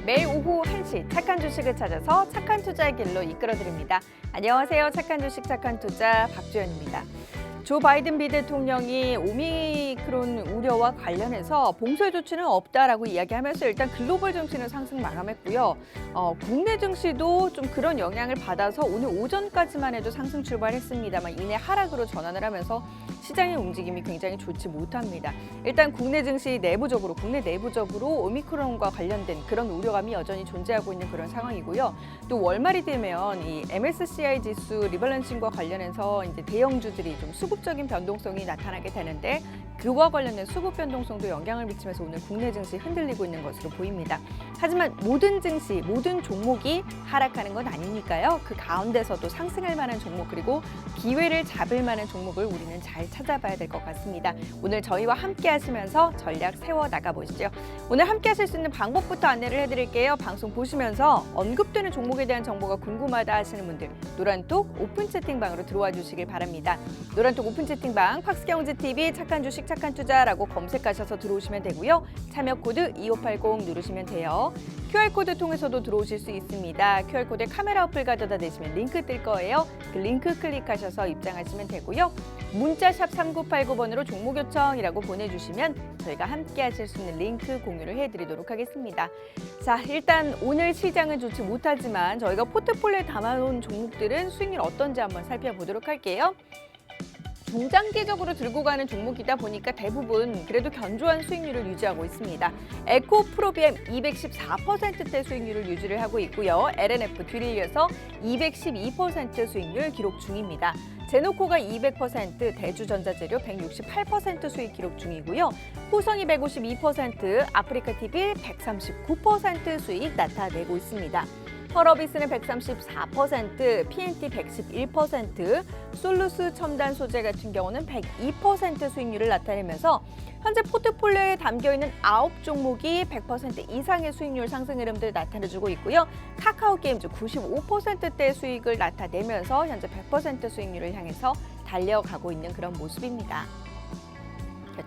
매일 오후 1시 착한 주식을 찾아서 착한 투자의 길로 이끌어드립니다. 안녕하세요. 착한 주식 착한 투자 박주연입니다. 조 바이든 미대통령이 오미크론 우려와 관련해서 봉쇄 조치는 없다라고 이야기하면서 일단 글로벌 증시는 상승 마감했고요. 국내 증시도 좀 그런 영향을 받아서 오늘 오전까지만 해도 상승 출발했습니다만 이내 하락으로 전환을 하면서 시장의 움직임이 굉장히 좋지 못합니다. 일단 국내 증시 국내 내부적으로 오미크론과 관련된 그런 우려감이 여전히 존재하고 있는 그런 상황이고요. 또 월말이 되면 이 MSCI 지수 리밸런싱과 관련해서 이제 대형주들이 좀 수급적인 변동성이 나타나게 되는데 그와 관련된 수급 변동성도 영향을 미치면서 오늘 국내 증시 흔들리고 있는 것으로 보입니다. 하지만 모든 증시, 모든 종목이 하락하는 건 아니니까요. 그 가운데서도 상승할 만한 종목 그리고 기회를 잡을 만한 종목을 우리는 잘 찾아봐야 될 것 같습니다. 오늘 저희와 함께 하시면서 전략 세워 나가보시죠. 오늘 함께 하실 수 있는 방법부터 안내를 해드릴게요. 방송 보시면서 언급되는 종목에 대한 정보가 궁금하다 하시는 분들 노란톡 오픈 채팅방으로 들어와 주시길 바랍니다. 노란톡 오픈 채팅방 팍스경제TV 착한 주식 착한 투자라고 검색하셔서 들어오시면 되고요. 참여 코드 2580 누르시면 돼요. QR코드 통해서도 들어오실 수 있습니다. QR코드에 카메라 어플 가져다 대시면 링크 뜰 거예요. 그 링크 클릭하셔서 입장하시면 되고요. 문자샵 3989번으로 종목 요청이라고 보내주시면 저희가 함께 하실 수 있는 링크 공유를 해드리도록 하겠습니다. 자, 일단 오늘 시장은 좋지 못하지만 저희가 포트폴리오에 담아놓은 종목들은 수익률 어떤지 한번 살펴보도록 할게요. 중장기적으로 들고 가는 종목이다 보니까 대부분 그래도 견조한 수익률을 유지하고 있습니다. 에코프로비엠 214%대 수익률을 유지를 하고 있고요. LNF 뒤를 이어서 212% 수익률 기록 중입니다. 제노코가 200%, 대주전자재료 168% 수익 기록 중이고요. 호성이 152%, 아프리카TV 139% 수익 나타내고 있습니다. 펄어비스는 134%, PNT 111%, 솔루스 첨단 소재 같은 경우는 102% 수익률을 나타내면서 현재 포트폴리오에 담겨있는 9종목이 100% 이상의 수익률 상승 흐름들 나타내주고 있고요. 카카오게임즈 95%대 수익을 나타내면서 현재 100% 수익률을 향해서 달려가고 있는 그런 모습입니다.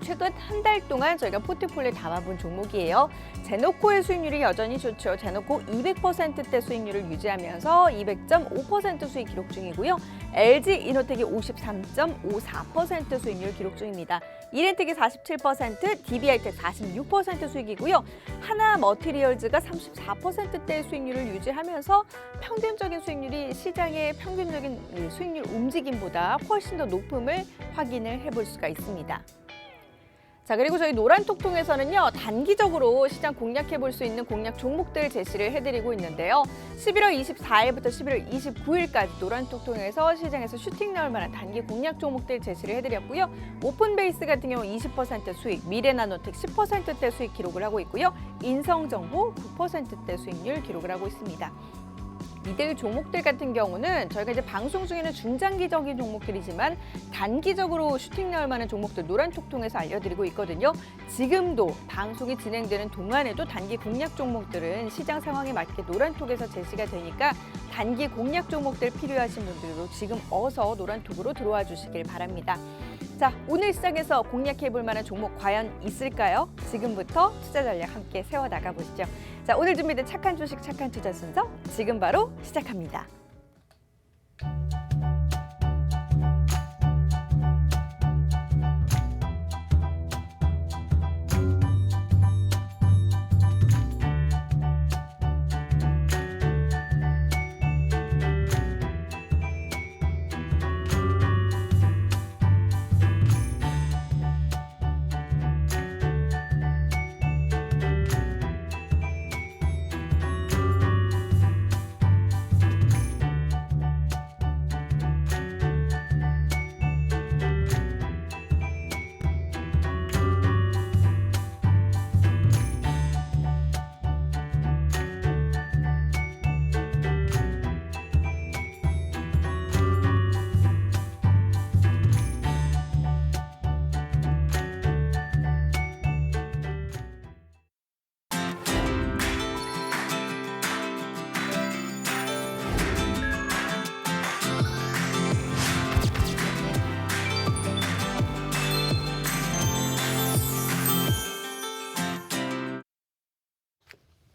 최근 한 달 동안 저희가 포트폴리오에 담아본 종목이에요. 제노코의 수익률이 여전히 좋죠. 제노코 200%대 수익률을 유지하면서 200.5% 수익 기록 중이고요. LG이노텍이 53.54% 수익률 기록 중입니다. 이렌텍이 47%, DB하이텍 46% 수익이고요. 하나머티리얼즈가 34%대 수익률을 유지하면서 평균적인 수익률이 시장의 평균적인 수익률 움직임보다 훨씬 더 높음을 확인을 해볼 수가 있습니다. 자, 그리고 저희 노란톡 통해서는요, 단기적으로 시장 공략해 볼 수 있는 공략 종목들 제시를 해드리고 있는데요. 11월 24일부터 11월 29일까지 노란톡 통해서 시장에서 슈팅 나올 만한 단기 공략 종목들 제시를 해드렸고요. 오픈베이스 같은 경우 20% 수익, 미래나노텍 10%대 수익 기록을 하고 있고요. 인성정보 9%대 수익률 기록을 하고 있습니다. 이들 종목들 같은 경우는 저희가 이제 방송 중에는 중장기적인 종목들이지만 단기적으로 슈팅 나올 만한 종목들 노란톡 통해서 알려드리고 있거든요. 지금도 방송이 진행되는 동안에도 단기 공략 종목들은 시장 상황에 맞게 노란톡에서 제시가 되니까 단기 공략 종목들 필요하신 분들도 지금 어서 노란톡으로 들어와 주시길 바랍니다. 자, 오늘 시장에서 공략해볼 만한 종목 과연 있을까요? 지금부터 투자 전략 함께 세워나가 보시죠. 자, 오늘 준비된 착한 주식 착한 투자 순서 지금 바로 시작합니다.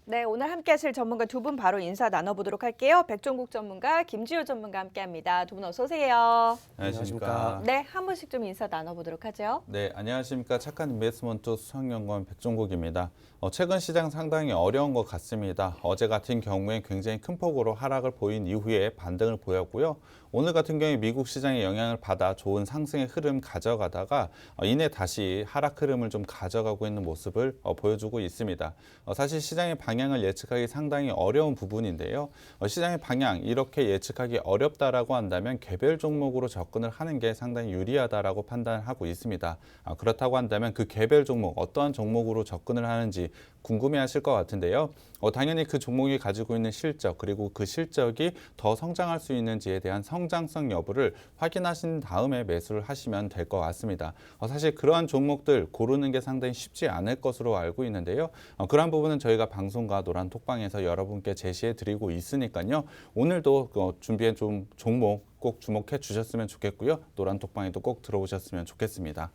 네, 오늘 함께 하실 전문가 두 분 바로 인사 나눠보도록 할게요. 백종국 전문가, 김지호 전문가 함께합니다. 두 분 어서 오세요. 안녕하십니까. 네, 한 분씩 좀 인사 나눠보도록 하죠. 네, 안녕하십니까. 착한 인베스트먼트 수석연구원 백종국입니다. 최근 시장 상당히 어려운 것 같습니다. 어제 같은 경우에 굉장히 큰 폭으로 하락을 보인 이후에 반등을 보였고요. 오늘 같은 경우에 미국 시장의 영향을 받아 좋은 상승의 흐름 가져가다가 이내 다시 하락 흐름을 좀 가져가고 있는 모습을 보여주고 있습니다. 사실 시장의 방향을 예측하기 상당히 어려운 부분인데요. 시장의 방향 이렇게 예측하기 어렵다라고 한다면 개별 종목으로 접근을 하는 게 상당히 유리하다라고 판단하고 있습니다. 그렇다고 한다면 그 개별 종목 어떠한 종목으로 접근을 하는지 궁금해하실 것 같은데요. 당연히 그 종목이 가지고 있는 실적 그리고 그 실적이 더 성장할 수 있는지에 대한 성장성 여부를 확인하신 다음에 매수를 하시면 될 것 같습니다. 사실 그러한 종목들 고르는 게 상당히 쉽지 않을 것으로 알고 있는데요. 그러한 부분은 저희가 방송과 노란톡방에서 여러분께 제시해 드리고 있으니까요. 오늘도 준비한 좀 종목 꼭 주목해 주셨으면 좋겠고요. 노란톡방에도 꼭 들어오셨으면 좋겠습니다.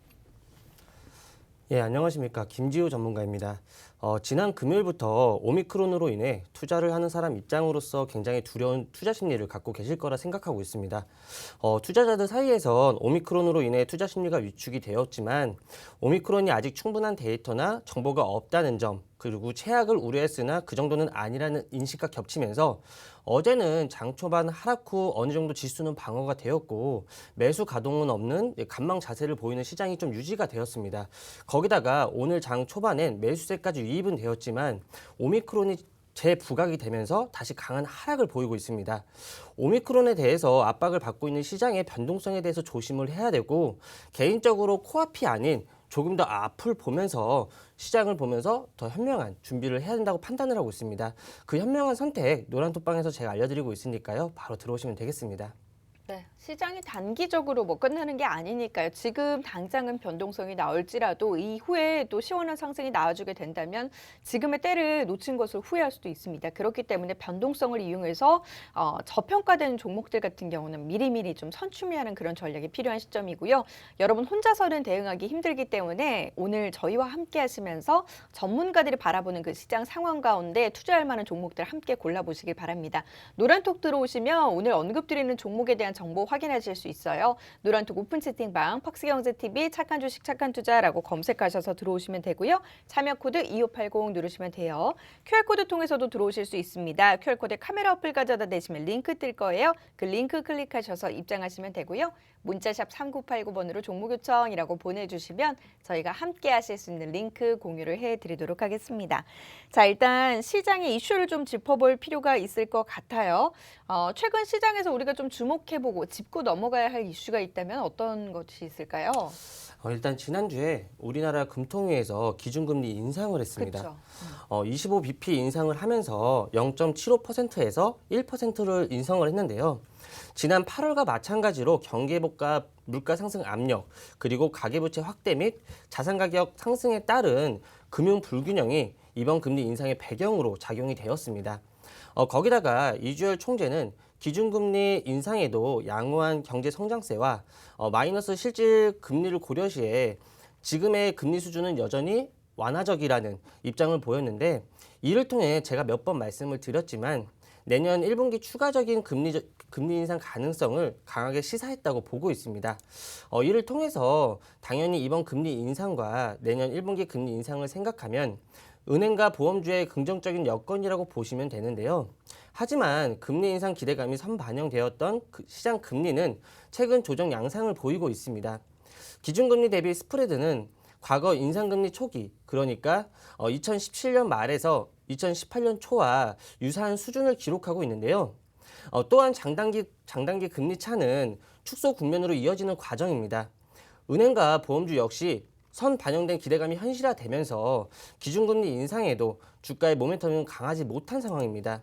예, 안녕하십니까. 김지호 전문가입니다. 지난 금요일부터 오미크론으로 인해 투자를 하는 사람 입장으로서 굉장히 두려운 투자 심리를 갖고 계실 거라 생각하고 있습니다. 투자자들 사이에선 오미크론으로 인해 투자 심리가 위축이 되었지만 오미크론이 아직 충분한 데이터나 정보가 없다는 점, 그리고 최악을 우려했으나 그 정도는 아니라는 인식과 겹치면서 어제는 장 초반 하락 후 어느 정도 지수는 방어가 되었고 매수 가동은 없는 관망 자세를 보이는 시장이 좀 유지가 되었습니다. 거기다가 오늘 장 초반엔 매수세까지 유입은 되었지만 오미크론이 재부각이 되면서 다시 강한 하락을 보이고 있습니다. 오미크론에 대해서 압박을 받고 있는 시장의 변동성에 대해서 조심을 해야 되고 개인적으로 코앞이 아닌 조금 더 앞을 보면서 시장을 보면서 더 현명한 준비를 해야 된다고 판단을 하고 있습니다. 그 현명한 선택 노란톡방에서 제가 알려드리고 있으니까요. 바로 들어오시면 되겠습니다. 네, 시장이 단기적으로 뭐 끝나는 게 아니니까요. 지금 당장은 변동성이 나올지라도 이후에 또 시원한 상승이 나와주게 된다면 지금의 때를 놓친 것을 후회할 수도 있습니다. 그렇기 때문에 변동성을 이용해서 저평가된 종목들 같은 경우는 미리미리 좀 선취하는 그런 전략이 필요한 시점이고요. 여러분 혼자서는 대응하기 힘들기 때문에 오늘 저희와 함께 하시면서 전문가들이 바라보는 그 시장 상황 가운데 투자할 만한 종목들 함께 골라보시길 바랍니다. 노란톡 들어오시면 오늘 언급드리는 종목에 대한 정보 확인하실 수 있어요. 노란톡 오픈 채팅방 팍스경제TV 착한 주식 착한 투자라고 검색하셔서 들어오시면 되고요. 참여 코드 2580 누르시면 돼요. QR코드 통해서도 들어오실 수 있습니다. QR코드에 카메라 어플 가져다 대시면 링크 뜰 거예요. 그 링크 클릭하셔서 입장하시면 되고요. 문자샵 3989번으로 종목 요청이라고 보내주시면 저희가 함께 하실 수 있는 링크 공유를 해드리도록 하겠습니다. 자, 일단 시장의 이슈를 좀 짚어볼 필요가 있을 것 같아요. 최근 시장에서 우리가 좀 주목해보고 짚고 넘어가야 할 이슈가 있다면 어떤 것이 있을까요? 일단 지난주에 우리나라 금통위에서 기준금리 인상을 했습니다. 그렇죠. 25bp 인상을 하면서 0.75%에서 1%를 인상을 했는데요. 지난 8월과 마찬가지로 경기회복과 물가 상승 압력, 그리고 가계부채 확대 및 자산 가격 상승에 따른 금융 불균형이 이번 금리 인상의 배경으로 작용이 되었습니다. 거기다가 이주열 총재는 기준금리 인상에도 양호한 경제 성장세와 마이너스 실질 금리를 고려시해 지금의 금리 수준은 여전히 완화적이라는 입장을 보였는데 이를 통해 제가 몇 번 말씀을 드렸지만 내년 1분기 추가적인 금리 인상 가능성을 강하게 시사했다고 보고 있습니다. 이를 통해서 당연히 이번 금리 인상과 내년 1분기 금리 인상을 생각하면 은행과 보험주의 긍정적인 여건이라고 보시면 되는데요. 하지만 금리 인상 기대감이 선반영되었던 시장 금리는 최근 조정 양상을 보이고 있습니다. 기준금리 대비 스프레드는 과거 인상금리 초기, 그러니까 2017년 말에서 2018년 초와 유사한 수준을 기록하고 있는데요. 또한 장단기 금리 차는 축소 국면으로 이어지는 과정입니다. 은행과 보험주 역시 선 반영된 기대감이 현실화되면서 기준금리 인상에도 주가의 모멘텀은 강하지 못한 상황입니다.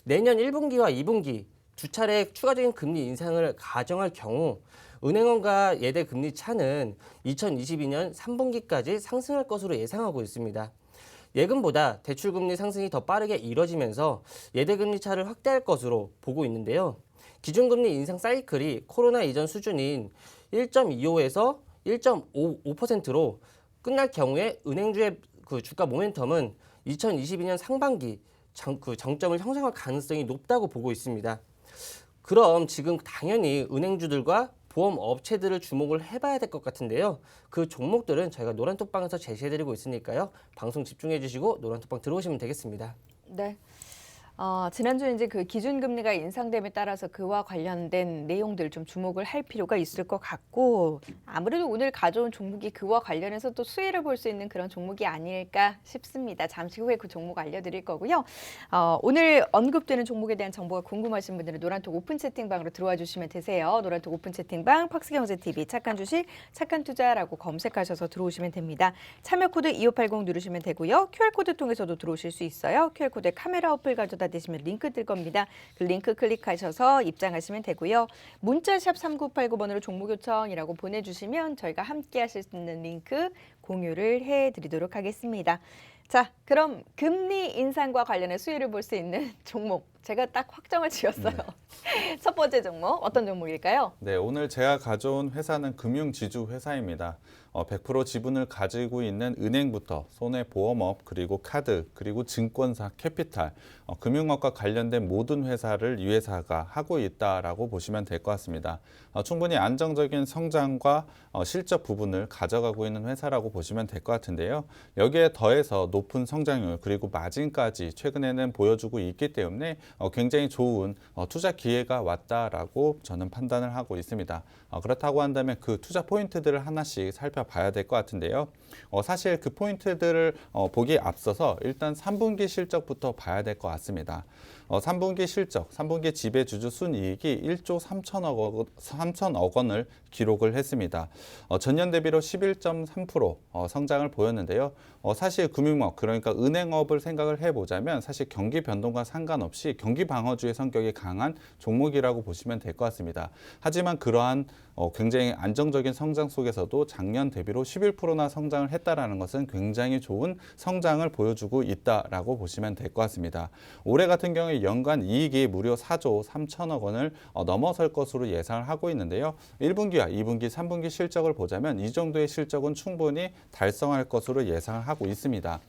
내년 1분기와 2분기 두 차례 추가적인 금리 인상을 가정할 경우 은행원과 예대 금리 차는 2022년 3분기까지 상승할 것으로 예상하고 있습니다. 예금보다 대출금리 상승이 더 빠르게 이뤄지면서 예대금리 차를 확대할 것으로 보고 있는데요. 기준금리 인상 사이클이 코로나 이전 수준인 1.25에서 1.55%로 끝날 경우에 은행주의 그 주가 모멘텀은 2022년 상반기 정점을 형성할 가능성이 높다고 보고 있습니다. 그럼 지금 당연히 은행주들과 보험 업체들을 주목을 해봐야 될 것 같은데요. 그 종목들은 저희가 노란톡방에서 제시해드리고 있으니까요. 방송 집중해 주시고 노란톡방 들어오시면 되겠습니다. 네. 지난주에 이제 그 기준금리가 인상됨에 따라서 그와 관련된 내용들 좀 주목을 할 필요가 있을 것 같고 아무래도 오늘 가져온 종목이 그와 관련해서 또 수혜를 볼 수 있는 그런 종목이 아닐까 싶습니다. 잠시 후에 그 종목 알려드릴 거고요. 오늘 언급되는 종목에 대한 정보가 궁금하신 분들은 노란톡 오픈 채팅방으로 들어와 주시면 되세요. 노란톡 오픈 채팅방 팍스경제TV 착한 주식 착한 투자라고 검색하셔서 들어오시면 됩니다. 참여 코드 2580 누르시면 되고요. QR코드 통해서도 들어오실 수 있어요. QR코드에 카메라 어플 가져다 되시면 링크 뜰 겁니다. 그 링크 클릭하셔서 입장하시면 되고요. 문자샵 3989번으로 종목 요청이라고 보내주시면 저희가 함께 하실 수 있는 링크 공유를 해드리도록 하겠습니다. 자, 그럼 금리 인상과 관련해 수혜를 볼 수 있는 종목 제가 딱 확정을 지었어요. 첫 번째 종목 어떤 종목일까요? 네, 오늘 제가 가져온 회사는 금융지주 회사입니다. 100% 지분을 가지고 있는 은행부터 손해보험업, 그리고 카드, 그리고 증권사, 캐피탈, 금융업과 관련된 모든 회사를 이 회사가 하고 있다라고 보시면 될 것 같습니다. 충분히 안정적인 성장과 실적 부분을 가져가고 있는 회사라고 보시면 될 것 같은데요. 여기에 더해서 높은 성장률 그리고 마진까지 최근에는 보여주고 있기 때문에 굉장히 좋은 투자 기회가 왔다라고 저는 판단을 하고 있습니다. 그렇다고 한다면 그 투자 포인트들을 하나씩 살펴봐야 될 것 같은데요. 사실 그 포인트들을 보기에 앞서서 일단 3분기 실적부터 봐야 될 것 같습니다. 3분기 실적, 3분기 지배주주 순이익이 1조 3천억 원을 기록을 했습니다. 전년 대비로 11.3% 성장을 보였는데요. 사실 금융업, 그러니까 은행업을 생각을 해보자면 사실 경기 변동과 상관없이 경기 방어주의 성격이 강한 종목이라고 보시면 될 것 같습니다. 하지만 그러한 굉장히 안정적인 성장 속에서도 작년 대비로 11%나 성장을 했다라는 것은 굉장히 좋은 성장을 보여주고 있다라고 보시면 될 것 같습니다. 올해 같은 경우에 연간 이익이 무려 4조 3천억 원을 넘어설 것으로 예상을 하고 있는데요. 1분기와 2분기, 3분기 실적을 보자면 이 정도의 실적은 충분히 달성할 것으로 예상을 하고 있습니다.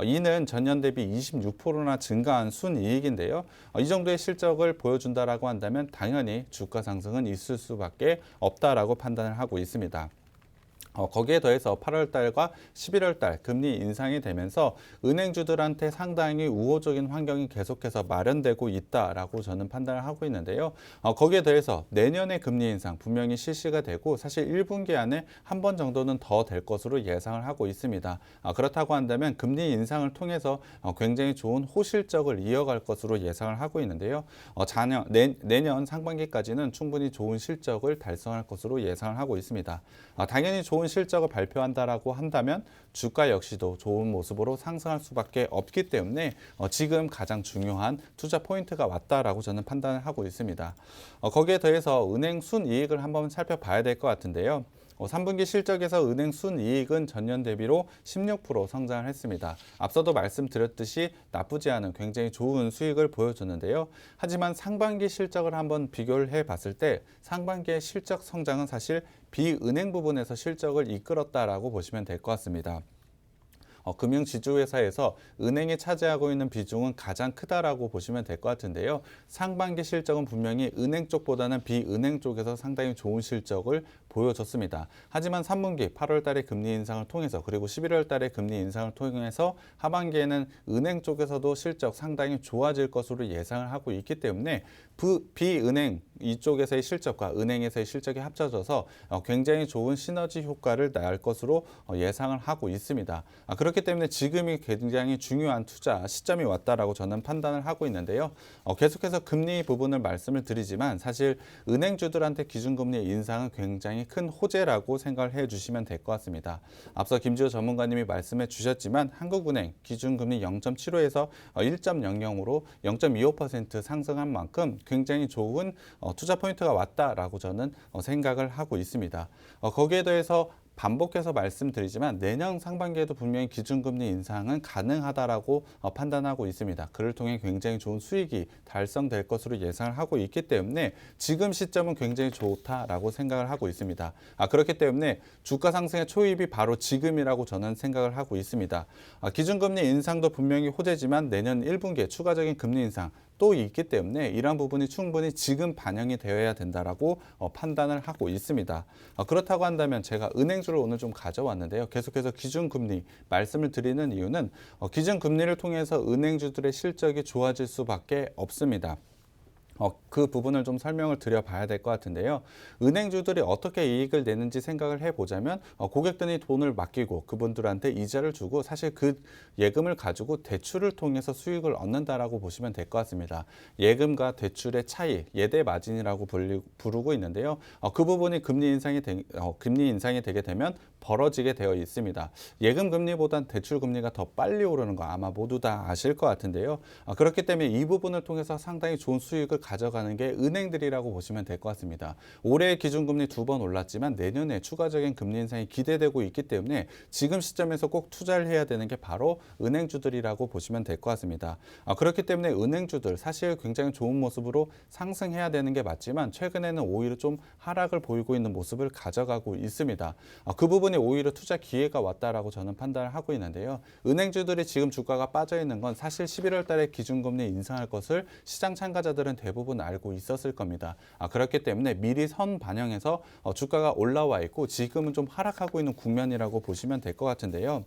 이는 전년 대비 26%나 증가한 순이익인데요. 이 정도의 실적을 보여준다라고 한다면 당연히 주가 상승은 있을 수밖에 없다라고 판단을 하고 있습니다. 거기에 더해서 8월 달과 11월 달 금리 인상이 되면서 은행주들한테 상당히 우호적인 환경이 계속해서 마련되고 있다라고 저는 판단을 하고 있는데요. 거기에 더해서 내년에 금리 인상 분명히 실시가 되고 사실 1분기 안에 한 번 정도는 더 될 것으로 예상을 하고 있습니다. 그렇다고 한다면 금리 인상을 통해서 굉장히 좋은 호실적을 이어갈 것으로 예상을 하고 있는데요. 내년 상반기까지는 충분히 좋은 실적을 달성할 것으로 예상을 하고 있습니다. 당연히 좋은 실적을 발표한다라고 한다면 주가 역시도 좋은 모습으로 상승할 수밖에 없기 때문에 지금 가장 중요한 투자 포인트가 왔다라고 저는 판단을 하고 있습니다. 거기에 더해서 은행 순이익을 한번 살펴봐야 될 것 같은데요. 3분기 실적에서 은행 순이익은 전년 대비로 16% 성장을 했습니다. 앞서도 말씀드렸듯이 나쁘지 않은 굉장히 좋은 수익을 보여줬는데요. 하지만 상반기 실적을 한번 비교를 해봤을 때 상반기의 실적 성장은 사실 비은행 부분에서 실적을 이끌었다라고 보시면 될 것 같습니다. 금융지주회사에서 은행이 차지하고 있는 비중은 가장 크다라고 보시면 될 것 같은데요. 상반기 실적은 분명히 은행 쪽보다는 비은행 쪽에서 상당히 좋은 실적을 보여줬습니다. 하지만 3분기 8월 달에 금리 인상을 통해서 그리고 11월 달에 금리 인상을 통해서 하반기에는 은행 쪽에서도 실적 상당히 좋아질 것으로 예상을 하고 있기 때문에 비은행 이쪽에서의 실적과 은행에서의 실적이 합쳐져서 굉장히 좋은 시너지 효과를 낼 것으로 예상을 하고 있습니다. 그렇기 때문에 지금이 굉장히 중요한 투자 시점이 왔다라고 저는 판단을 하고 있는데요. 계속해서 금리 부분을 말씀을 드리지만 사실 은행주들한테 기준금리 인상은 굉장히 큰 호재라고 생각을 해주시면 될 것 같습니다. 앞서 김지호 전문가님이 말씀해 주셨지만 한국은행 기준금리 0.75에서 1.00으로 0.25% 상승한 만큼 굉장히 좋은 투자 포인트가 왔다라고 저는 생각을 하고 있습니다. 거기에 더해서 반복해서 말씀드리지만 내년 상반기에도 분명히 기준금리 인상은 가능하다라고 판단하고 있습니다. 그를 통해 굉장히 좋은 수익이 달성될 것으로 예상을 하고 있기 때문에 지금 시점은 굉장히 좋다라고 생각을 하고 있습니다. 그렇기 때문에 주가 상승의 초입이 바로 지금이라고 저는 생각을 하고 있습니다. 기준금리 인상도 분명히 호재지만 내년 1분기에 추가적인 금리 인상 또 있기 때문에 이러한 부분이 충분히 지금 반영이 되어야 된다라고 판단을 하고 있습니다. 그렇다고 한다면 제가 은행주를 오늘 좀 가져왔는데요. 계속해서 기준금리 말씀을 드리는 이유는 기준금리를 통해서 은행주들의 실적이 좋아질 수밖에 없습니다. 그 부분을 좀 설명을 드려봐야 될 것 같은데요. 은행주들이 어떻게 이익을 내는지 생각을 해보자면 고객들이 돈을 맡기고 그분들한테 이자를 주고 사실 그 예금을 가지고 대출을 통해서 수익을 얻는다라고 보시면 될 것 같습니다. 예금과 대출의 차이, 예대 마진이라고 부르고 있는데요. 그 부분이 금리 인상이 되게 되면 벌어지게 되어 있습니다. 예금 금리보단 대출 금리가 더 빨리 오르는 거 아마 모두 다 아실 것 같은데요. 그렇기 때문에 이 부분을 통해서 상당히 좋은 수익을 가져가는 게 은행들이라고 보시면 될 것 같습니다. 올해 기준금리 2번 올랐지만 내년에 추가적인 금리 인상이 기대되고 있기 때문에 지금 시점에서 꼭 투자를 해야 되는 게 바로 은행주들이라고 보시면 될 것 같습니다. 그렇기 때문에 은행주들 사실 굉장히 좋은 모습으로 상승해야 되는 게 맞지만 최근에는 오히려 좀 하락을 보이고 있는 모습을 가져가고 있습니다. 그 부분이 오히려 투자 기회가 왔다라고 저는 판단을 하고 있는데요. 은행주들이 지금 주가가 빠져 있는 건 사실 11월 달에 기준금리 인상할 것을 시장 참가자들은 대부분 알고 있었을 겁니다. 그렇기 때문에 미리 선 반영해서 주가가 올라와 있고 지금은 좀 하락하고 있는 국면이라고 보시면 될 것 같은데요.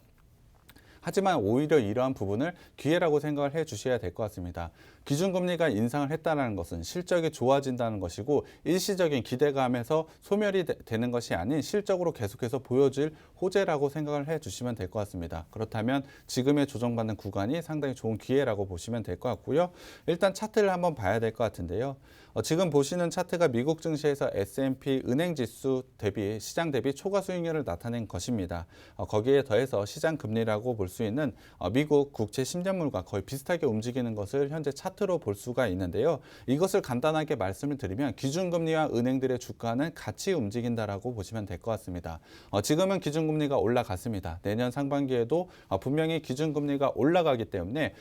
하지만 오히려 이러한 부분을 기회라고 생각을 해 주셔야 될 것 같습니다. 기준금리가 인상을 했다는 것은 실적이 좋아진다는 것이고 일시적인 기대감에서 소멸이 되는 것이 아닌 실적으로 계속해서 보여질 호재라고 생각을 해 주시면 될 것 같습니다. 그렇다면 지금의 조정받는 구간이 상당히 좋은 기회라고 보시면 될 것 같고요. 일단 차트를 한번 봐야 될 것 같은데요. 지금 보시는 차트가 미국 증시에서 S&P 은행지수 대비 시장 대비 초과 수익률을 나타낸 것입니다. 거기에 더해서 시장 금리라고 볼 수 있는 미국 국채 10년물과 거의 비슷하게 움직이는 것을 현재 차트로 볼 수가 있는데요. 이것을 간단하게 말씀을 드리면 기준금리와 은행들의 주가는 같이 움직인다라고 보시면 될 것 같습니다. 지금은 기준금리가 올라갔습니다. 내년 상반기에도 분명히 기준금리가 올라가기 때문에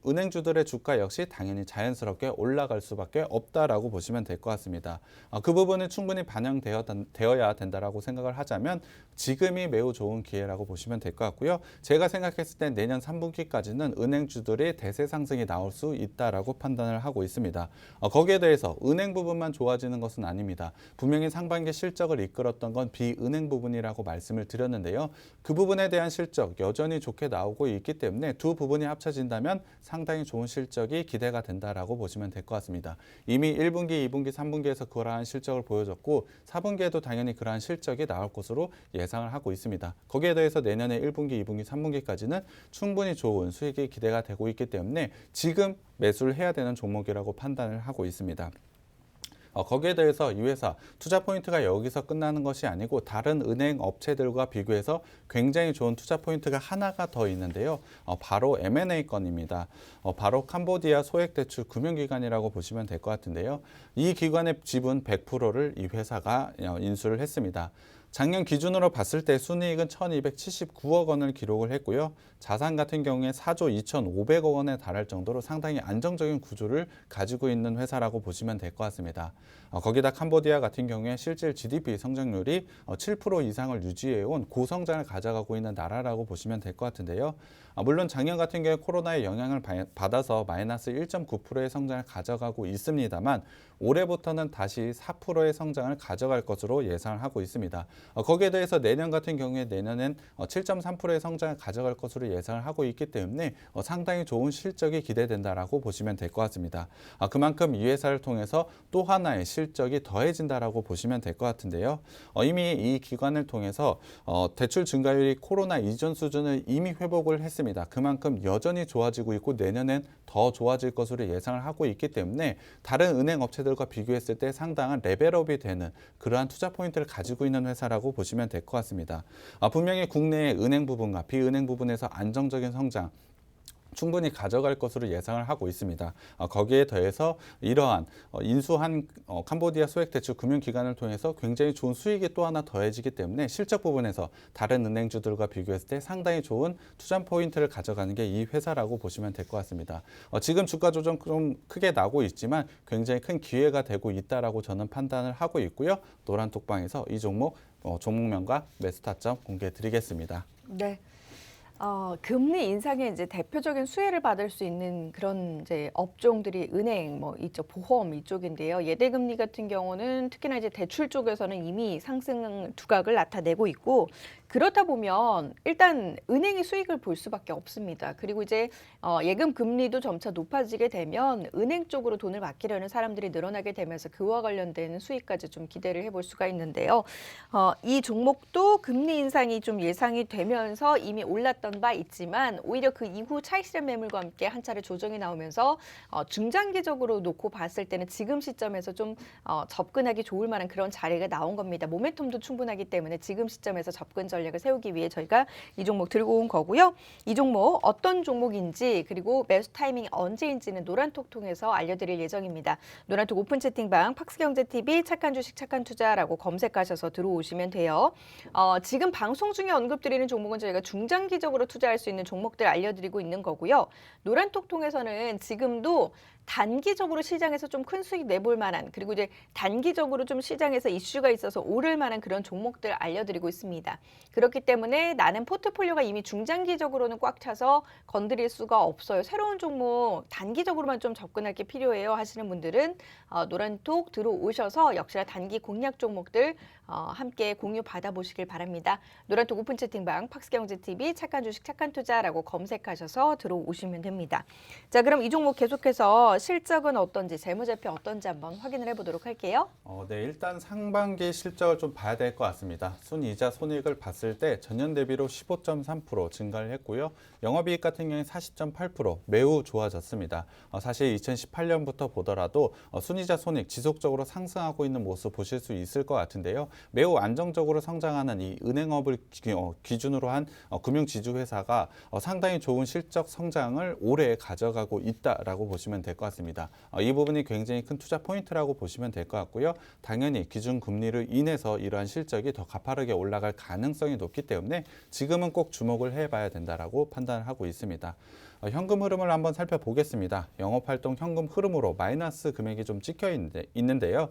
은행주들의 주가 역시 당연히 자연스럽게 올라갈 수밖에 없다라고 보시면 될 것 같습니다. 그 부분은 충분히 반영되어야 된다라고 생각을 하자면 지금이 매우 좋은 기회라고 보시면 될 것 같고요. 제가 생각했을 때 내년 3분기까지는 은행주들의 대세 상승이 나올 수 있다라고 판단을 하고 있습니다. 거기에 대해서 은행 부분만 좋아지는 것은 아닙니다. 분명히 상반기 실적을 이끌었던 건 비은행 부분이라고 말씀을 드렸는데요. 그 부분에 대한 실적 여전히 좋게 나오고 있기 때문에 두 부분이 합쳐진다면 상당히 좋은 실적이 기대가 된다라고 보시면 될 것 같습니다. 이미 1분기, 2분기, 3분기에서 그러한 실적을 보여줬고 4분기에도 당연히 그러한 실적이 나올 것으로 예상을 하고 있습니다. 거기에 대해서 내년에 1분기, 2분기, 3분기까지는 충분히 좋은 수익이 기대가 되고 있기 때문에 지금 매수를 해야 되는 종목이라고 판단을 하고 있습니다. 거기에 대해서 이 회사 투자 포인트가 여기서 끝나는 것이 아니고 다른 은행 업체들과 비교해서 굉장히 좋은 투자 포인트가 하나가 더 있는데요. 바로 M&A 건입니다. 바로 캄보디아 소액대출 금융기관이라고 보시면 될 것 같은데요. 이 기관의 지분 100%를 이 회사가 인수를 했습니다. 작년 기준으로 봤을 때 순이익은 1,279억 원을 기록을 했고요. 자산 같은 경우에 4조 2,500억 원에 달할 정도로 상당히 안정적인 구조를 가지고 있는 회사라고 보시면 될 것 같습니다. 거기다 캄보디아 같은 경우에 실질 GDP 성장률이 7% 이상을 유지해온 고성장을 가져가고 있는 나라라고 보시면 될 것 같은데요. 물론 작년 같은 경우에 코로나의 영향을 받아서 마이너스 1.9%의 성장을 가져가고 있습니다만 올해부터는 다시 4%의 성장을 가져갈 것으로 예상을 하고 있습니다. 거기에 대해서 내년 같은 경우에 내년엔 7.3%의 성장을 가져갈 것으로 예상을 하고 있기 때문에 상당히 좋은 실적이 기대된다라고 보시면 될 것 같습니다. 그만큼 이 회사를 통해서 또 하나의 실적이 더해진다라고 보시면 될 것 같은데요. 이미 이 기관을 통해서 대출 증가율이 코로나 이전 수준을 이미 회복을 했습니다. 그만큼 여전히 좋아지고 있고 내년엔 더 좋아질 것으로 예상을 하고 있기 때문에 다른 은행 업체들과 비교했을 때 상당한 레벨업이 되는 그러한 투자 포인트를 가지고 있는 회사라고 보시면 될 것 같습니다. 분명히 국내의 은행 부분과 비은행 부분에서 안정적인 성장 충분히 가져갈 것으로 예상을 하고 있습니다. 거기에 더해서 이러한 인수한 캄보디아 소액대출 금융기관을 통해서 굉장히 좋은 수익이 또 하나 더해지기 때문에 실적 부분에서 다른 은행주들과 비교했을 때 상당히 좋은 투자 포인트를 가져가는 게 이 회사라고 보시면 될 것 같습니다. 지금 주가 조정 좀 크게 나고 있지만 굉장히 큰 기회가 되고 있다라고 저는 판단을 하고 있고요. 노란톡방에서 이 종목 종목명과 매수 타점 공개해 드리겠습니다. 네. 금리 인상에 이제 대표적인 수혜를 받을 수 있는 그런 이제 업종들이 은행, 뭐 이쪽 보험 이쪽인데요. 예대금리 같은 경우는 특히나 이제 대출 쪽에서는 이미 상승 두각을 나타내고 있고 그렇다 보면 일단 은행이 수익을 볼 수밖에 없습니다. 그리고 이제 예금 금리도 점차 높아지게 되면 은행 쪽으로 돈을 맡기려는 사람들이 늘어나게 되면서 그와 관련된 수익까지 좀 기대를 해볼 수가 있는데요. 이 종목도 금리 인상이 좀 예상이 되면서 이미 올랐던 바 있지만 오히려 그 이후 차익 실현 매물과 함께 한 차례 조정이 나오면서 중장기적으로 놓고 봤을 때는 지금 시점에서 좀 접근하기 좋을 만한 그런 자리가 나온 겁니다. 모멘텀도 충분하기 때문에 지금 시점에서 접근 전략을 세우기 위해 저희가 이 종목 들고 온 거고요. 이 종목 어떤 종목인지 그리고 매수 타이밍이 언제인지는 노란톡 통해서 알려드릴 예정입니다. 노란톡 오픈 채팅방 팍스경제TV 착한 주식 착한 투자라고 검색하셔서 들어오시면 돼요. 지금 방송 중에 언급드리는 종목은 저희가 중장기적으로 투자할 수 있는 종목들 알려드리고 있는 거고요. 노란톡 통해서는 지금도 단기적으로 시장에서 좀 큰 수익 내볼 만한 그리고 이제 단기적으로 좀 시장에서 이슈가 있어서 오를 만한 그런 종목들 알려드리고 있습니다. 그렇기 때문에 나는 포트폴리오가 이미 중장기적으로는 꽉 차서 건드릴 수가 없어요. 새로운 종목 단기적으로만 좀 접근할 게 필요해요 하시는 분들은 노란톡 들어오셔서 역시나 단기 공략 종목들 함께 공유 받아보시길 바랍니다. 노란톡 오픈 채팅방 팍스경제TV 착한 주식 착한 투자라고 검색하셔서 들어오시면 됩니다. 자, 그럼 이 종목 계속해서 실적은 어떤지 재무제표 어떤지 한번 확인을 해보도록 할게요. 네, 일단 상반기 실적을 좀 봐야 될 것 같습니다. 순이자 손익을 봤을 때 전년 대비로 15.3% 증가를 했고요. 영업이익 같은 경우에 40.8% 매우 좋아졌습니다. 사실 2018년부터 보더라도 순이자 손익 지속적으로 상승하고 있는 모습 보실 수 있을 것 같은데요. 매우 안정적으로 성장하는 이 은행업을 기준으로 한 금융지주회사가 상당히 좋은 실적 성장을 올해 가져가고 있다라고 보시면 될 것 같습니다. 이 부분이 굉장히 큰 투자 포인트라고 보시면 될 것 같고요. 당연히 기준금리를 인해서 이러한 실적이 더 가파르게 올라갈 가능성이 높기 때문에 지금은 꼭 주목을 해봐야 된다라고 판단을 하고 있습니다. 현금 흐름을 한번 살펴보겠습니다. 영업활동 현금 흐름으로 마이너스 금액이 좀 찍혀 있는데요.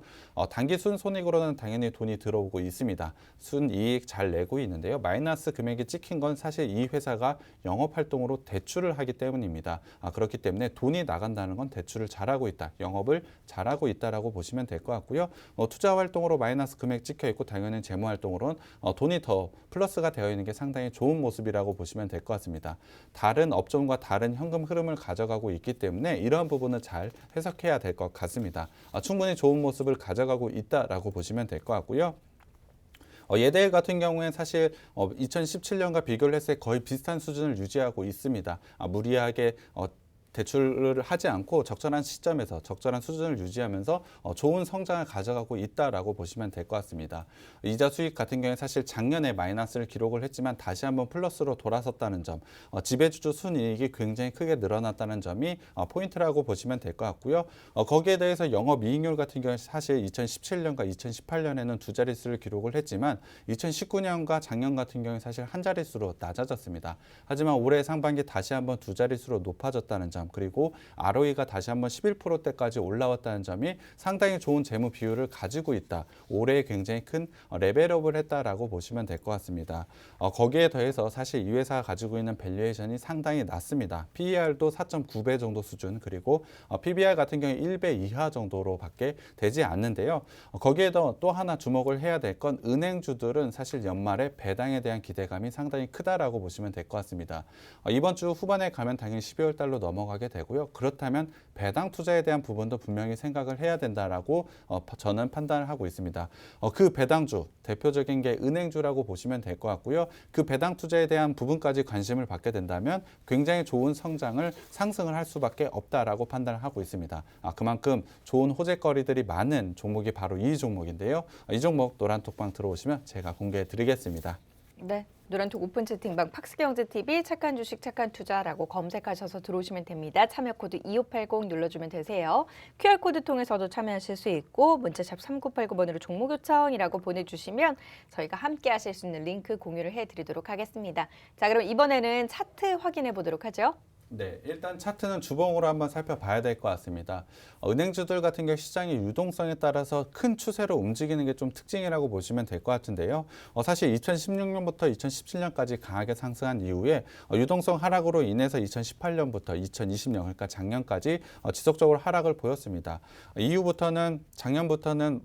단기 순손익으로는 당연히 돈이 들어오고 있습니다. 순이익 잘 내고 있는데요. 마이너스 금액이 찍힌 건 사실 이 회사가 영업활동으로 대출을 하기 때문입니다. 그렇기 때문에 돈이 나간다는 건 대출을 잘하고 있다, 영업을 잘하고 있다라고 보시면 될 것 같고요. 투자활동으로 마이너스 금액 찍혀 있고 당연히 재무활동으로는 돈이 더 플러스가 되어 있는 게 상당히 좋은 모습이라고 보시면 될 것 같습니다. 다른 업종과 다른 현금 흐름을 가져가고 있기 때문에 이러한 부분을 잘 해석해야 될 것 같습니다. 충분히 좋은 모습을 가져가고 있다라고 보시면 될 것 같고요. 예대일 같은 경우에는 사실 2017년과 비교를 했을 때 거의 비슷한 수준을 유지하고 있습니다. 무리하게 대출을 하지 않고 적절한 시점에서 적절한 수준을 유지하면서 좋은 성장을 가져가고 있다라고 보시면 될 것 같습니다. 이자 수익 같은 경우에 사실 작년에 마이너스를 기록을 했지만 다시 한번 플러스로 돌아섰다는 점, 지배주주 순이익이 굉장히 크게 늘어났다는 점이 포인트라고 보시면 될 것 같고요. 거기에 대해서 영업이익률 같은 경우에 사실 2017년과 2018년에는 두 자릿수를 기록을 했지만 2019년과 작년 같은 경우에 사실 한 자릿수로 낮아졌습니다. 하지만 올해 상반기 다시 한번 두 자릿수로 높아졌다는 점, 그리고 ROE가 다시 한번 11%대까지 올라왔다는 점이 상당히 좋은 재무 비율을 가지고 있다. 올해 굉장히 큰 레벨업을 했다라고 보시면 될 것 같습니다. 거기에 더해서 사실 이 회사가 가지고 있는 밸류에이션이 상당히 낮습니다. PER도 4.9배 정도 수준, 그리고 PBR 같은 경우에 1배 이하 정도로밖에 되지 않는데요. 거기에 또 하나 주목을 해야 될 건 은행주들은 사실 연말에 배당에 대한 기대감이 상당히 크다라고 보시면 될 것 같습니다. 이번 주 후반에 가면 당연히 12월 달로 넘어가게 되고요. 그렇다면 배당 투자에 대한 부분도 분명히 생각을 해야 된다라고 저는 판단을 하고 있습니다. 그 배당주 대표적인 게 은행주라고 보시면 될 것 같고요. 그 배당 투자에 대한 부분까지 관심을 받게 된다면 굉장히 좋은 성장을 상승을 할 수밖에 없다라고 판단을 하고 있습니다. 그만큼 좋은 호재거리들이 많은 종목이 바로 이 종목인데요. 이 종목 노란톡방 들어오시면 제가 공개해 드리겠습니다. 네. 노란톡 오픈 채팅방 팍스경제TV 착한 주식 착한 투자라고 검색하셔서 들어오시면 됩니다. 참여 코드 2580 눌러주면 되세요. QR코드 통해서도 참여하실 수 있고 문자샵 3989번으로 종목 요청이라고 보내주시면 저희가 함께 하실 수 있는 링크 공유를 해드리도록 하겠습니다. 자, 그럼 이번에는 차트 확인해 보도록 하죠. 네, 일단 차트는 주봉으로 한번 살펴봐야 될 것 같습니다. 은행주들 같은 경우 시장의 유동성에 따라서 큰 추세로 움직이는 게 좀 특징이라고 보시면 될 것 같은데요. 사실 2016년부터 2017년까지 강하게 상승한 이후에 유동성 하락으로 인해서 2018년부터 2020년, 그러니까 작년까지 지속적으로 하락을 보였습니다. 이후부터는 작년부터는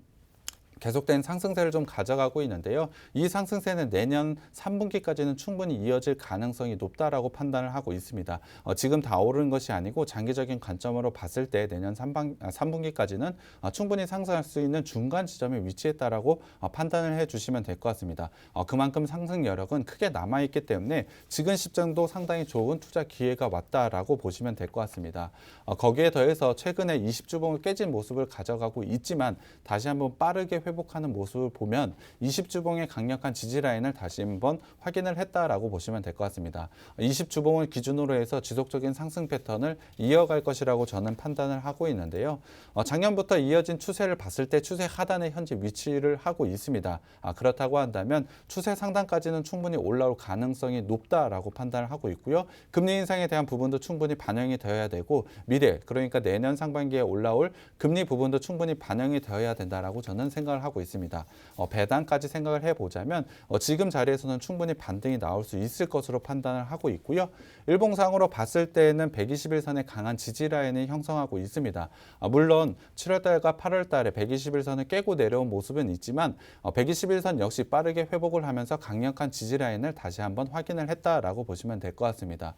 계속된 상승세를 좀 가져가고 있는데요. 이 상승세는 내년 3분기까지는 충분히 이어질 가능성이 높다라고 판단을 하고 있습니다. 지금 다 오르는 것이 아니고 장기적인 관점으로 봤을 때 내년 3분기까지는 충분히 상승할 수 있는 중간 지점에 위치했다라고 판단을 해주시면 될 것 같습니다. 그만큼 상승 여력은 크게 남아있기 때문에 지금 시점도 상당히 좋은 투자 기회가 왔다라고 보시면 될 것 같습니다. 거기에 더해서 최근에 20주봉을 깨진 모습을 가져가고 있지만 다시 한번 빠르게 회복하는 모습을 보면 20주봉의 강력한 지지 라인을 다시 한번 확인을 했다라고 보시면 될 것 같습니다. 20주봉을 기준으로 해서 지속적인 상승 패턴을 이어갈 것이라고 저는 판단을 하고 있는데요. 작년부터 이어진 추세를 봤을 때 추세 하단에 현재 위치를 하고 있습니다. 그렇다고 한다면 추세 상단까지는 충분히 올라올 가능성이 높다라고 판단을 하고 있고요. 금리 인상에 대한 부분도 충분히 반영이 되어야 되고 미래, 그러니까 내년 상반기에 올라올 금리 부분도 충분히 반영이 되어야 된다라고 저는 생각을 하고 있습니다. 배당까지 생각을 해보자면 지금 자리에서는 충분히 반등이 나올 수 있을 것으로 판단을 하고 있고요. 일봉상으로 봤을 때는 121선의 강한 지지 라인을 형성하고 있습니다. 물론 7월달과 8월달에 121선을 깨고 내려온 모습은 있지만 121선 역시 빠르게 회복을 하면서 강력한 지지 라인을 다시 한번 확인을 했다라고 보시면 될 것 같습니다.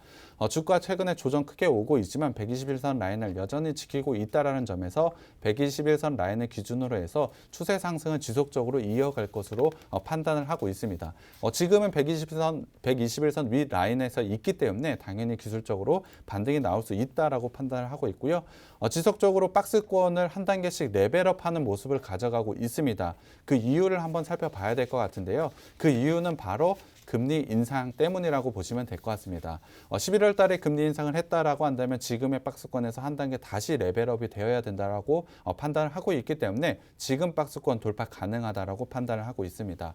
주가 최근에 조정 크게 오고 있지만 121선 라인을 여전히 지키고 있다라는 점에서 121선 라인을 기준으로 해서 추세 상승은 지속적으로 이어갈 것으로 판단을 하고 있습니다. 지금은 121선 위 라인에서 있기 때문에 당연히 기술적으로 반등이 나올 수 있다라고 판단을 하고 있고요. 지속적으로 박스권을 한 단계씩 레벨업하는 모습을 가져가고 있습니다. 그 이유를 한번 살펴봐야 될 것 같은데요. 그 이유는 바로 금리 인상 때문이라고 보시면 될 것 같습니다. 11월 달에 금리 인상을 했다라고 한다면 지금의 박스권에서 한 단계 다시 레벨업이 되어야 된다라고 판단을 하고 있기 때문에 지금 박스권 돌파 가능하다라고 판단을 하고 있습니다.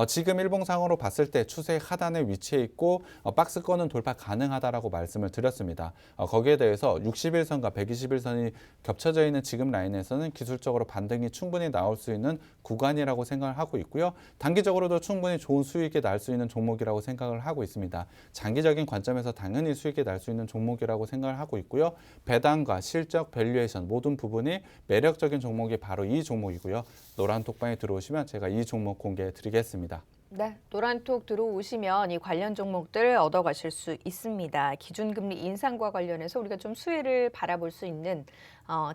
지금 일봉상으로 봤을 때 추세 하단에 위치해 있고 박스권은 돌파 가능하다라고 말씀을 드렸습니다. 거기에 대해서 61선과 121선이 겹쳐져 있는 지금 라인에서는 기술적으로 반등이 충분히 나올 수 있는 구간이라고 생각을 하고 있고요. 단기적으로도 충분히 좋은 수익이 날 수 있는 종목이라고 생각을 하고 있습니다. 장기적인 관점에서 당연히 수익이 날 수 있는 종목이라고 생각을 하고 있고요. 배당과 실적, 밸류에이션 모든 부분이 매력적인 종목이 바로 이 종목이고요. 노란 톡방에 들어오시면 제가 이 종목 공개해 드리겠습니다. 네, 노란톡 들어오시면 이 관련 종목들 얻어가실 수 있습니다. 기준금리 인상과 관련해서 우리가 좀 수혜를 바라볼 수 있는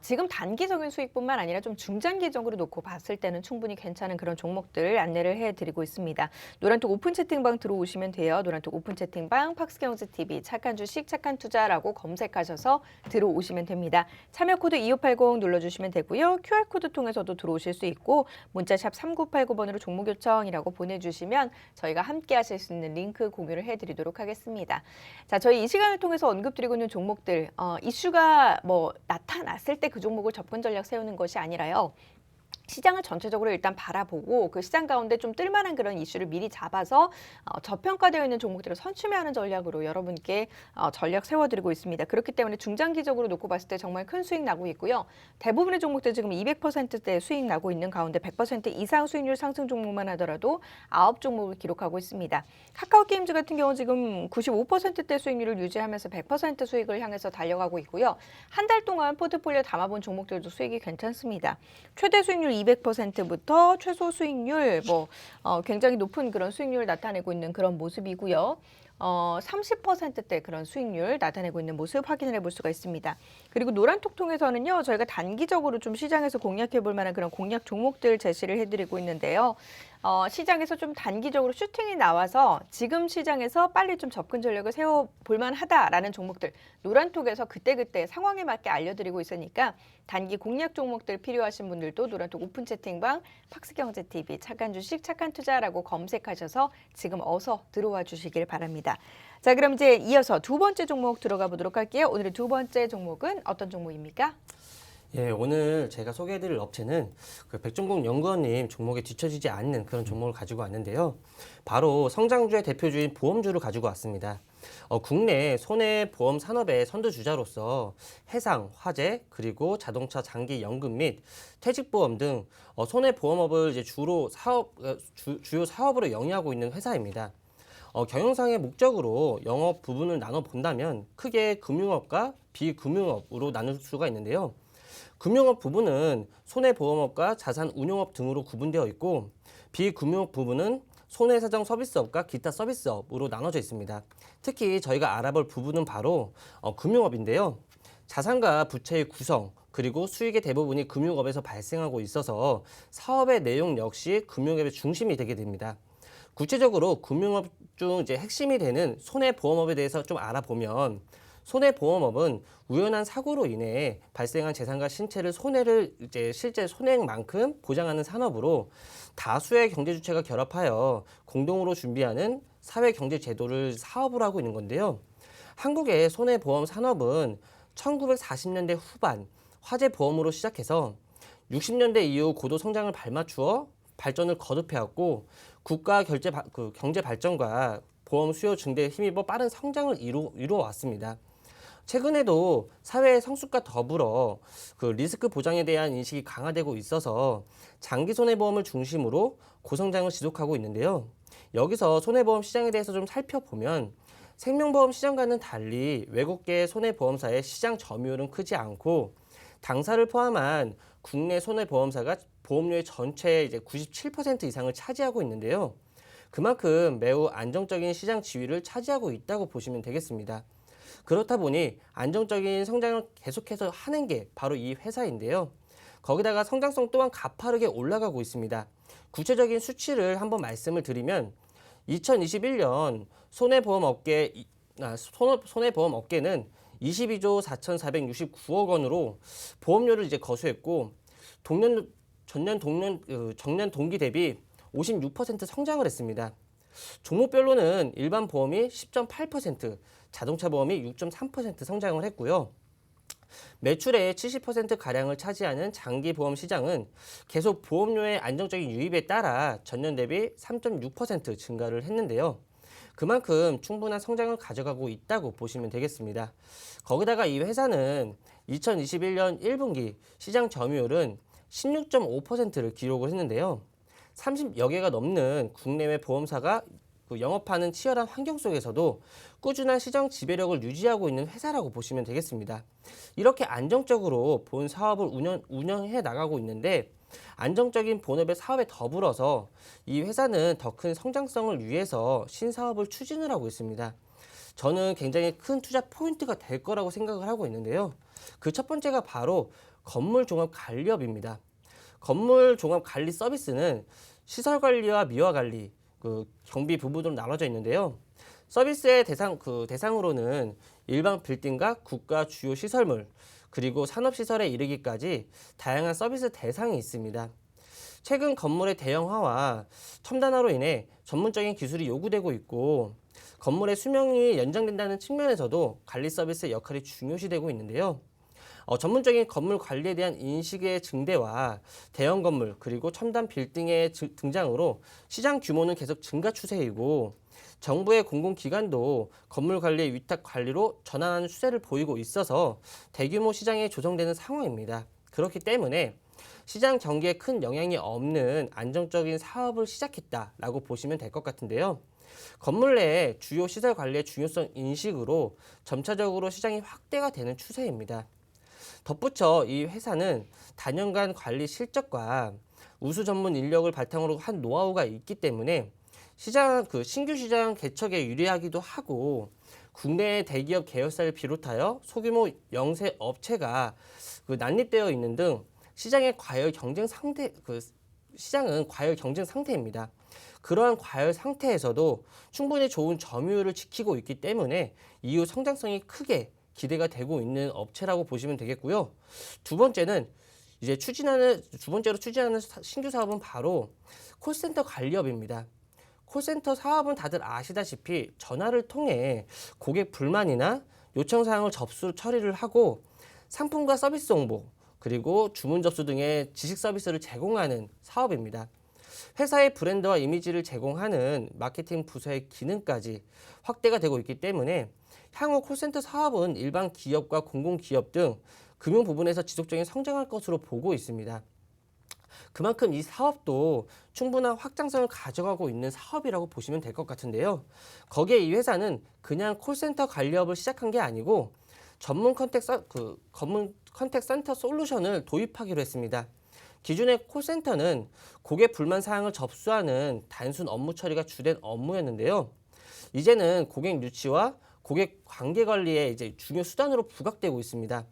지금 단기적인 수익뿐만 아니라 좀 중장기적으로 놓고 봤을 때는 충분히 괜찮은 그런 종목들 안내를 해드리고 있습니다. 노란톡 오픈 채팅방 들어오시면 돼요. 노란톡 오픈 채팅방 팍스경제TV 착한 주식 착한 투자라고 검색하셔서 들어오시면 됩니다. 참여 코드 2580 눌러주시면 되고요. QR코드 통해서도 들어오실 수 있고 문자샵 3989번으로 종목 요청이라고 보내주시면 저희가 함께 하실 수 있는 링크 공유를 해드리도록 하겠습니다. 자, 저희 이 시간을 통해서 언급드리고 있는 종목들 이슈가 나타났을 때 그 종목을 접근 전략 세우는 것이 아니라요. 시장을 전체적으로 일단 바라보고 그 시장 가운데 좀 뜰만한 그런 이슈를 미리 잡아서 저평가되어 있는 종목들을 선취매하는 전략으로 여러분께 전략 세워드리고 있습니다. 그렇기 때문에 중장기적으로 놓고 봤을 때 정말 큰 수익 나고 있고요. 대부분의 종목들 지금 200%대 수익 나고 있는 가운데 100% 이상 수익률 상승 종목만 하더라도 9종목을 기록하고 있습니다. 카카오게임즈 같은 경우 지금 95%대 수익률을 유지하면서 100% 수익을 향해서 달려가고 있고요. 한 달 동안 포트폴리오 담아본 종목들도 수익이 괜찮습니다. 최대 수익률 200%부터 최소 수익률 굉장히 높은 그런 수익률을 나타내고 있는 그런 모습이고요. 30%대 그런 수익률 나타내고 있는 모습 확인을 해볼 수가 있습니다. 그리고 노란톡 통해서는요, 저희가 단기적으로 좀 시장에서 공략해 볼 만한 그런 공략 종목들 제시를 해드리고 있는데요. 시장에서 좀 단기적으로 슈팅이 나와서 지금 시장에서 빨리 좀 접근 전략을 세워볼 만하다라는 종목들 노란톡에서 그때그때 상황에 맞게 알려드리고 있으니까 단기 공략 종목들 필요하신 분들도 노란톡 오픈 채팅방 팍스경제TV 착한 주식 착한 투자라고 검색하셔서 지금 어서 들어와 주시길 바랍니다. 자, 그럼 이제 이어서 두 번째 종목 들어가 보도록 할게요. 오늘의 두 번째 종목은 어떤 종목입니까? 예, 오늘 제가 소개해드릴 업체는 그 백종국 연구원님 종목에 뒤처지지 않는 그런 종목을 가지고 왔는데요. 바로 성장주의 대표주인 보험주를 가지고 왔습니다. 국내 손해보험 산업의 선두주자로서 해상, 화재, 그리고 자동차 장기 연금 및 퇴직보험 등 손해보험업을 이제 주요 사업으로 영위하고 있는 회사입니다. 경영상의 목적으로 영업 부분을 나눠 본다면 크게 금융업과 비금융업으로 나눌 수가 있는데요. 금융업 부분은 손해보험업과 자산운용업 등으로 구분되어 있고 비금융업 부분은 손해사정 서비스업과 기타 서비스업으로 나눠져 있습니다. 특히 저희가 알아볼 부분은 바로 금융업인데요. 자산과 부채의 구성 그리고 수익의 대부분이 금융업에서 발생하고 있어서 사업의 내용 역시 금융업의 중심이 되게 됩니다. 구체적으로 금융업 중 이제 핵심이 되는 손해보험업에 대해서 좀 알아보면 손해보험업은 우연한 사고로 인해 발생한 재산과 신체를 이제 실제 손해액만큼 보장하는 산업으로 다수의 경제주체가 결합하여 공동으로 준비하는 사회경제제도를 사업으로 하고 있는 건데요. 한국의 손해보험 산업은 1940년대 후반 화재보험으로 시작해서 60년대 이후 고도 성장을 발맞추어 발전을 거듭해왔고 국가 경제 발전과 보험 수요 증대에 힘입어 빠른 성장을 이루어왔습니다. 최근에도 사회의 성숙과 더불어 그 리스크 보장에 대한 인식이 강화되고 있어서 장기 손해보험을 중심으로 고성장을 지속하고 있는데요. 여기서 손해보험 시장에 대해서 좀 살펴보면 생명보험 시장과는 달리 외국계 손해보험사의 시장 점유율은 크지 않고 당사를 포함한 국내 손해보험사가 보험료의 전체의 이제 97% 이상을 차지하고 있는데요. 그만큼 매우 안정적인 시장 지위를 차지하고 있다고 보시면 되겠습니다. 그렇다 보니 안정적인 성장을 계속해서 하는 게 바로 이 회사인데요. 거기다가 성장성 또한 가파르게 올라가고 있습니다. 구체적인 수치를 한번 말씀을 드리면 2021년 손해보험 업계는 22조 4,469억 원으로 보험료를 이제 거수했고 전년 동기 대비 56% 성장을 했습니다. 종목별로는 일반 보험이 10.8%, 자동차 보험이 6.3% 성장을 했고요. 매출의 70%가량을 차지하는 장기 보험 시장은 계속 보험료의 안정적인 유입에 따라 전년 대비 3.6% 증가를 했는데요. 그만큼 충분한 성장을 가져가고 있다고 보시면 되겠습니다. 거기다가 이 회사는 2021년 1분기 시장 점유율은 16.5%를 기록을 했는데요. 30여 개가 넘는 국내외 보험사가 영업하는 치열한 환경 속에서도 꾸준한 시장 지배력을 유지하고 있는 회사라고 보시면 되겠습니다. 이렇게 안정적으로 본 사업을 운영해 나가고 있는데 안정적인 본업의 사업에 더불어서 이 회사는 더 큰 성장성을 위해서 신사업을 추진을 하고 있습니다. 저는 굉장히 큰 투자 포인트가 될 거라고 생각을 하고 있는데요. 그 첫 번째가 바로 건물종합관리업입니다. 건물종합관리 서비스는 시설관리와 미화관리, 경비 부분으로 나눠져 있는데요. 서비스의 대상으로는 일반 빌딩과 국가 주요 시설물, 그리고 산업시설에 이르기까지 다양한 서비스 대상이 있습니다. 최근 건물의 대형화와 첨단화로 인해 전문적인 기술이 요구되고 있고 건물의 수명이 연장된다는 측면에서도 관리 서비스의 역할이 중요시되고 있는데요. 전문적인 건물 관리에 대한 인식의 증대와 대형 건물 그리고 첨단 빌딩의 등장으로 시장 규모는 계속 증가 추세이고 정부의 공공기관도 건물 관리의 위탁 관리로 전환하는 추세를 보이고 있어서 대규모 시장이 조성되는 상황입니다. 그렇기 때문에 시장 경기에 큰 영향이 없는 안정적인 사업을 시작했다라고 보시면 될 것 같은데요. 건물 내 주요 시설 관리의 중요성 인식으로 점차적으로 시장이 확대가 되는 추세입니다. 덧붙여 이 회사는 단연간 관리 실적과 우수 전문 인력을 바탕으로 한 노하우가 있기 때문에 신규 시장 개척에 유리하기도 하고 국내 대기업 계열사를 비롯하여 소규모 영세 업체가 난립되어 있는 등 시장의 과열 경쟁 시장은 과열 경쟁 상태입니다. 그러한 과열 상태에서도 충분히 좋은 점유율을 지키고 있기 때문에 이후 성장성이 크게 기대가 되고 있는 업체라고 보시면 되겠고요. 두 번째로 추진하는 신규 사업은 바로 콜센터 관리업입니다. 콜센터 사업은 다들 아시다시피 전화를 통해 고객 불만이나 요청 사항을 접수 처리를 하고 상품과 서비스 홍보, 그리고 주문 접수 등의 지식 서비스를 제공하는 사업입니다. 회사의 브랜드와 이미지를 제공하는 마케팅 부서의 기능까지 확대가 되고 있기 때문에 향후 콜센터 사업은 일반 기업과 공공기업 등 금융 부분에서 지속적인 성장할 것으로 보고 있습니다. 그만큼 이 사업도 충분한 확장성을 가져가고 있는 사업이라고 보시면 될 것 같은데요. 거기에 이 회사는 그냥 콜센터 관리업을 시작한 게 아니고 전문 컨택 센터 솔루션을 도입하기로 했습니다. 기존의 콜센터는 고객 불만 사항을 접수하는 단순 업무 처리가 주된 업무였는데요. 이제는 고객 유치와 고객 관계 관리의 중요 수단으로 부각되고 있습니다.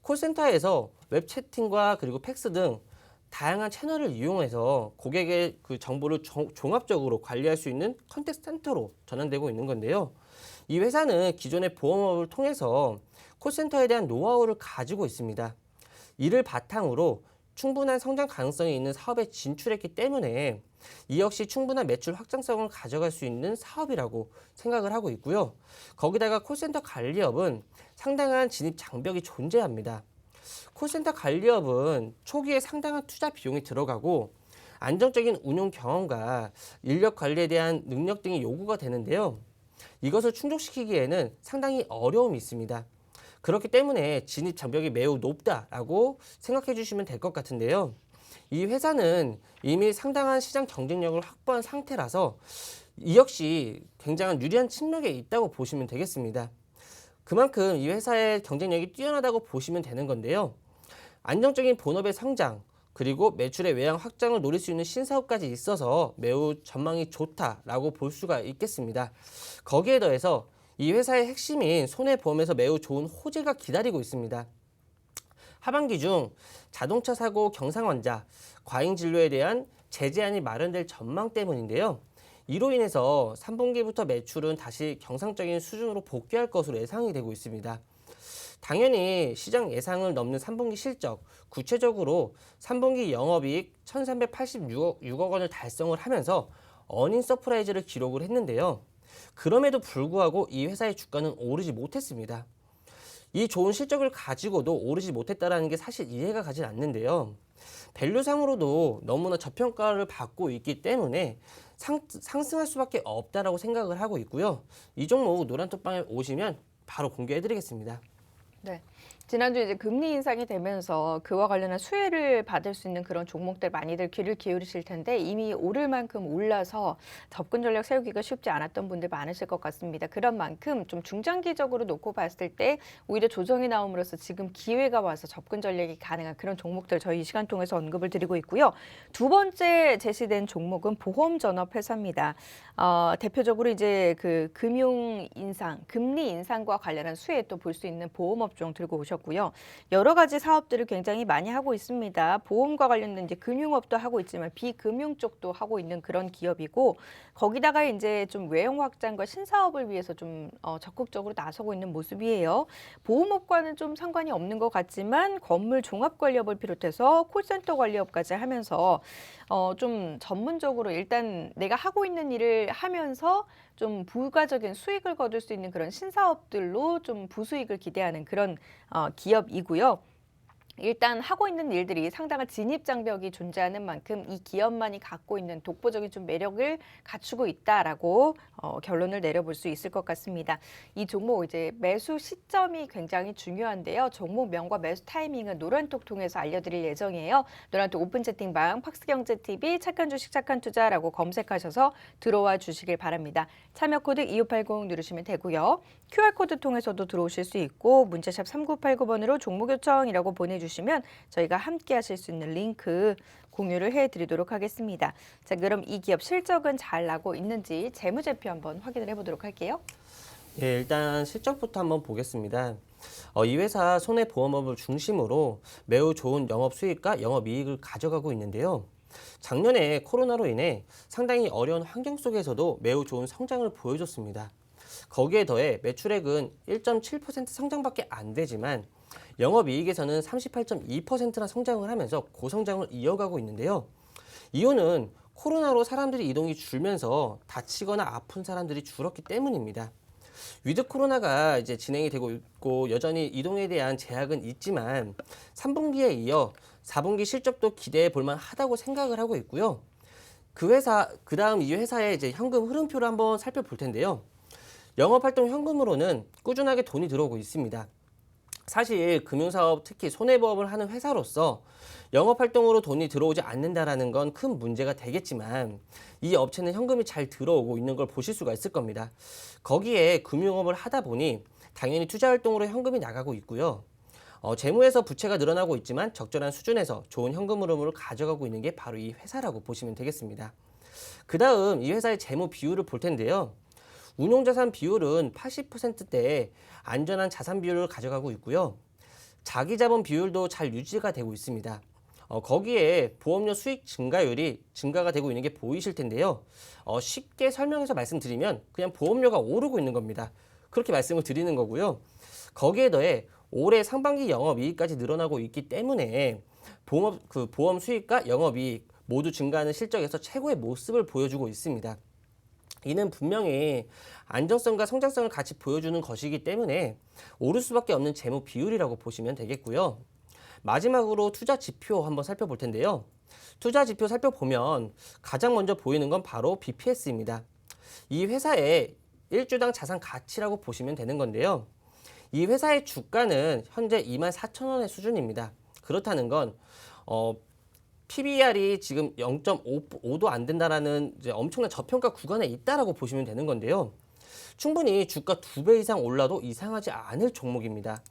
콜센터에서 웹 채팅과 그리고 팩스 등 다양한 채널을 이용해서 고객의 그 정보를 종합적으로 관리할 수 있는 컨택 센터로 전환되고 있는 건데요. 이 회사는 기존의 보험업을 통해서 콜센터에 대한 노하우를 가지고 있습니다. 이를 바탕으로 충분한 성장 가능성이 있는 사업에 진출했기 때문에 이 역시 충분한 매출 확장성을 가져갈 수 있는 사업이라고 생각을 하고 있고요. 거기다가 콜센터 관리업은 상당한 진입 장벽이 존재합니다. 콜센터 관리업은 초기에 상당한 투자 비용이 들어가고 안정적인 운용 경험과 인력 관리에 대한 능력 등이 요구가 되는데요. 이것을 충족시키기에는 상당히 어려움이 있습니다. 그렇기 때문에 진입 장벽이 매우 높다라고 생각해 주시면 될 것 같은데요. 이 회사는 이미 상당한 시장 경쟁력을 확보한 상태라서 이 역시 굉장한 유리한 측면에 있다고 보시면 되겠습니다. 그만큼 이 회사의 경쟁력이 뛰어나다고 보시면 되는 건데요. 안정적인 본업의 성장, 그리고 매출의 외양 확장을 노릴 수 있는 신사업까지 있어서 매우 전망이 좋다라고 볼 수가 있겠습니다. 거기에 더해서 이 회사의 핵심인 손해보험에서 매우 좋은 호재가 기다리고 있습니다. 하반기 중 자동차 사고 경상 환자, 과잉 진료에 대한 제재안이 마련될 전망 때문인데요. 이로 인해서 3분기부터 매출은 다시 경상적인 수준으로 복귀할 것으로 예상이 되고 있습니다. 당연히 시장 예상을 넘는 3분기 실적, 구체적으로 3분기 영업이익 1,386억 원을 달성을 하면서 어닝 서프라이즈를 기록을 했는데요. 그럼에도 불구하고 이 회사의 주가는 오르지 못했습니다. 이 좋은 실적을 가지고도 오르지 못했다는 게 사실 이해가 가진 않는데요. 밸류상으로도 너무나 저평가를 받고 있기 때문에 상승할 수밖에 없다라고 생각을 하고 있고요. 이 종목 노란톡방에 오시면 바로 공개해드리겠습니다. 네. 지난주 이제 금리 인상이 되면서 그와 관련한 수혜를 받을 수 있는 그런 종목들 많이들 귀를 기울이실 텐데 이미 오를 만큼 올라서 접근 전략 세우기가 쉽지 않았던 분들 많으실 것 같습니다. 그런 만큼 좀 중장기적으로 놓고 봤을 때 오히려 조정이 나옴으로써 지금 기회가 와서 접근 전략이 가능한 그런 종목들 저희 이 시간 통해서 언급을 드리고 있고요. 두 번째 제시된 종목은 보험전업회사입니다. 대표적으로 이제 그 금융 인상, 금리 인상과 관련한 수혜 또 볼 수 있는 보험업종 들고 오셨고요. 여러 가지 사업들을 굉장히 많이 하고 있습니다. 보험과 관련된 이제 금융업도 하고 있지만 비금융 쪽도 하고 있는 그런 기업이고 거기다가 이제 좀 외형 확장과 신사업을 위해서 좀 적극적으로 나서고 있는 모습이에요. 보험업과는 좀 상관이 없는 것 같지만 건물 종합 관리업을 비롯해서 콜센터 관리업까지 하면서 좀 전문적으로 일단 내가 하고 있는 일을 하면서 좀 부가적인 수익을 거둘 수 있는 그런 신사업들로 좀 부수익을 기대하는 그런 기업이고요. 일단 하고 있는 일들이 상당한 진입 장벽이 존재하는 만큼 이 기업만이 갖고 있는 독보적인 좀 매력을 갖추고 있다라고 결론을 내려볼 수 있을 것 같습니다. 이 종목 이제 매수 시점이 굉장히 중요한데요. 종목명과 매수 타이밍은 노란톡 통해서 알려드릴 예정이에요. 노란톡 오픈 채팅방 팍스경제TV 착한 주식 착한 투자라고 검색하셔서 들어와 주시길 바랍니다. 참여 코드 2580 누르시면 되고요. QR코드 통해서도 들어오실 수 있고 문자샵 3989번으로 종목 요청이라고 보내주시면 저희가 함께 하실 수 있는 링크 공유를 해드리도록 하겠습니다. 자, 그럼 이 기업 실적은 잘 나고 있는지 재무제표 한번 확인을 해보도록 할게요. 예, 일단 실적부터 한번 보겠습니다. 이 회사 손해보험업을 중심으로 매우 좋은 영업 수익과 영업 이익을 가져가고 있는데요. 작년에 코로나로 인해 상당히 어려운 환경 속에서도 매우 좋은 성장을 보여줬습니다. 거기에 더해 매출액은 1.7% 성장밖에 안 되지만 영업이익에서는 38.2%나 성장을 하면서 고성장을 이어가고 있는데요. 이유는 코로나로 사람들이 이동이 줄면서 다치거나 아픈 사람들이 줄었기 때문입니다. 위드 코로나가 이제 진행이 되고 있고 여전히 이동에 대한 제약은 있지만 3분기에 이어 4분기 실적도 기대해 볼 만하다고 생각을 하고 있고요. 그다음 이 회사의 이제 현금 흐름표를 한번 살펴볼 텐데요. 영업활동 현금으로는 꾸준하게 돈이 들어오고 있습니다. 사실 금융사업 특히 손해보험을 하는 회사로서 영업활동으로 돈이 들어오지 않는다라는 건 큰 문제가 되겠지만 이 업체는 현금이 잘 들어오고 있는 걸 보실 수가 있을 겁니다. 거기에 금융업을 하다 보니 당연히 투자활동으로 현금이 나가고 있고요. 재무에서 부채가 늘어나고 있지만 적절한 수준에서 좋은 현금 흐름을 가져가고 있는 게 바로 이 회사라고 보시면 되겠습니다. 그 다음 이 회사의 재무 비율을 볼 텐데요. 운용자산 비율은 80%대의 안전한 자산 비율을 가져가고 있고요. 자기자본 비율도 잘 유지가 되고 있습니다. 거기에 보험료 수익 증가율이 증가가 되고 있는 게 보이실 텐데요. 쉽게 설명해서 말씀드리면 그냥 보험료가 오르고 있는 겁니다. 그렇게 말씀을 드리는 거고요. 거기에 더해 올해 상반기 영업이익까지 늘어나고 있기 때문에 보험 수익과 영업이익 모두 증가하는 실적에서 최고의 모습을 보여주고 있습니다. 이는 분명히 안정성과 성장성을 같이 보여주는 것이기 때문에 오를 수밖에 없는 재무 비율이라고 보시면 되겠고요. 마지막으로 투자 지표 한번 살펴볼 텐데요. 투자 지표 살펴보면 가장 먼저 보이는 건 바로 BPS입니다. 이 회사의 1주당 자산 가치라고 보시면 되는 건데요. 이 회사의 주가는 현재 24,000원의 수준입니다. 그렇다는 건 PBR이 지금 0.5도 안 된다라는 이제 엄청난 저평가 구간에 있다라고 보시면 되는 건데요. 충분히 주가 2배 이상 올라도 이상하지 않을 종목입니다.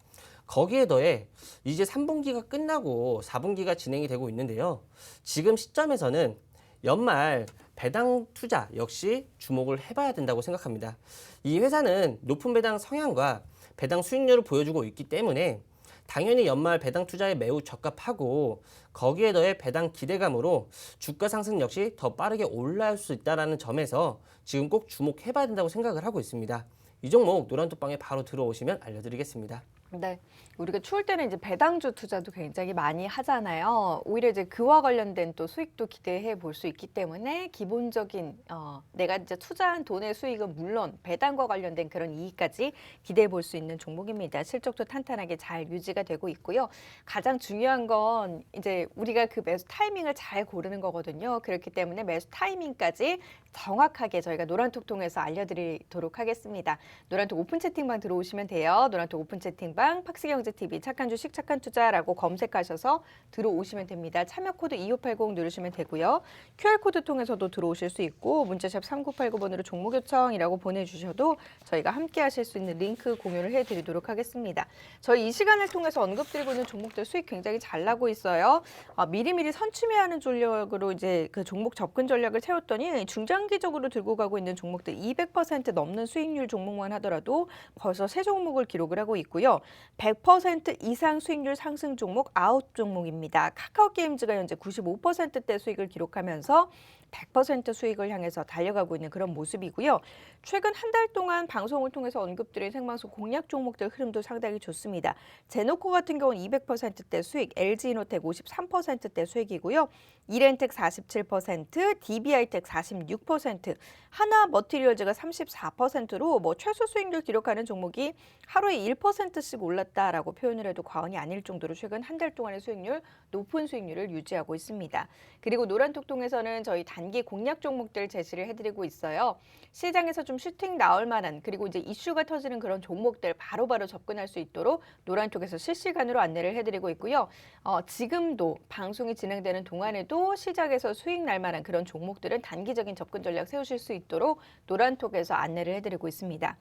거기에 더해 이제 3분기가 끝나고 4분기가 진행이 되고 있는데요. 지금 시점에서는 연말 배당 투자 역시 주목을 해봐야 된다고 생각합니다. 이 회사는 높은 배당 성향과 배당 수익률을 보여주고 있기 때문에 당연히 연말 배당 투자에 매우 적합하고 거기에 더해 배당 기대감으로 주가 상승 역시 더 빠르게 올라올 수 있다는 점에서 지금 꼭 주목해봐야 된다고 생각을 하고 있습니다. 이 종목 노란톡방에 바로 들어오시면 알려드리겠습니다. 네, 우리가 추울 때는 이제 배당주 투자도 굉장히 많이 하잖아요. 오히려 이제 그와 관련된 또 수익도 기대해 볼 수 있기 때문에 기본적인 내가 이제 투자한 돈의 수익은 물론 배당과 관련된 그런 이익까지 기대해 볼 수 있는 종목입니다. 실적도 탄탄하게 잘 유지가 되고 있고요. 가장 중요한 건 이제 우리가 그 매수 타이밍을 잘 고르는 거거든요. 그렇기 때문에 매수 타이밍까지 정확하게 저희가 노란톡 통해서 알려드리도록 하겠습니다. 노란톡 오픈 채팅방 들어오시면 돼요. 노란톡 오픈 채팅방 팍스경제TV 착한 주식 착한 투자라고 검색하셔서 들어오시면 됩니다. 참여 코드 2580 누르시면 되고요. QR코드 통해서도 들어오실 수 있고 문자샵 3989번으로 종목 요청이라고 보내주셔도 저희가 함께 하실 수 있는 링크 공유를 해드리도록 하겠습니다. 저희 이 시간을 통해서 언급드리고 있는 종목들 수익 굉장히 잘 나고 있어요. 미리미리 선취매하는 전략으로 이제 그 종목 접근 전략을 세웠더니 중장기적으로 들고 가고 있는 종목들 200% 넘는 수익률 종목만 하더라도 벌써 세 종목을 기록을 하고 있고요. 100% 이상 수익률 상승 종목 9종목입니다. 카카오게임즈가 현재 95%대 수익을 기록하면서 100% 수익을 향해서 달려가고 있는 그런 모습이고요. 최근 한 달 동안 방송을 통해서 언급드린 생방송 공략 종목들 흐름도 상당히 좋습니다. 제노코 같은 경우는 200%대 수익, LG이노텍 53%대 수익이고요. 이렌텍 47%, DB하이텍 46%, 하나머티리얼즈가 34%로 뭐 최소 수익률 기록하는 종목이 하루에 1%씩 올랐다라고 표현을 해도 과언이 아닐 정도로 최근 한 달 동안의 수익률, 높은 수익률을 유지하고 있습니다. 그리고 노란톡 통해서는 저희 단기 공략 종목들 제시를 해드리고 있어요. 시장에서 좀 슈팅 나올 만한 그리고 이제 이슈가 터지는 그런 종목들 바로바로 접근할 수 있도록 노란톡에서 실시간으로 안내를 해드리고 있고요. 지금도 방송이 진행되는 동안에도 시장에서 수익 날 만한 그런 종목들은 단기적인 접근 전략 세우실 수 있도록 노란톡에서 안내를 해드리고 있습니다.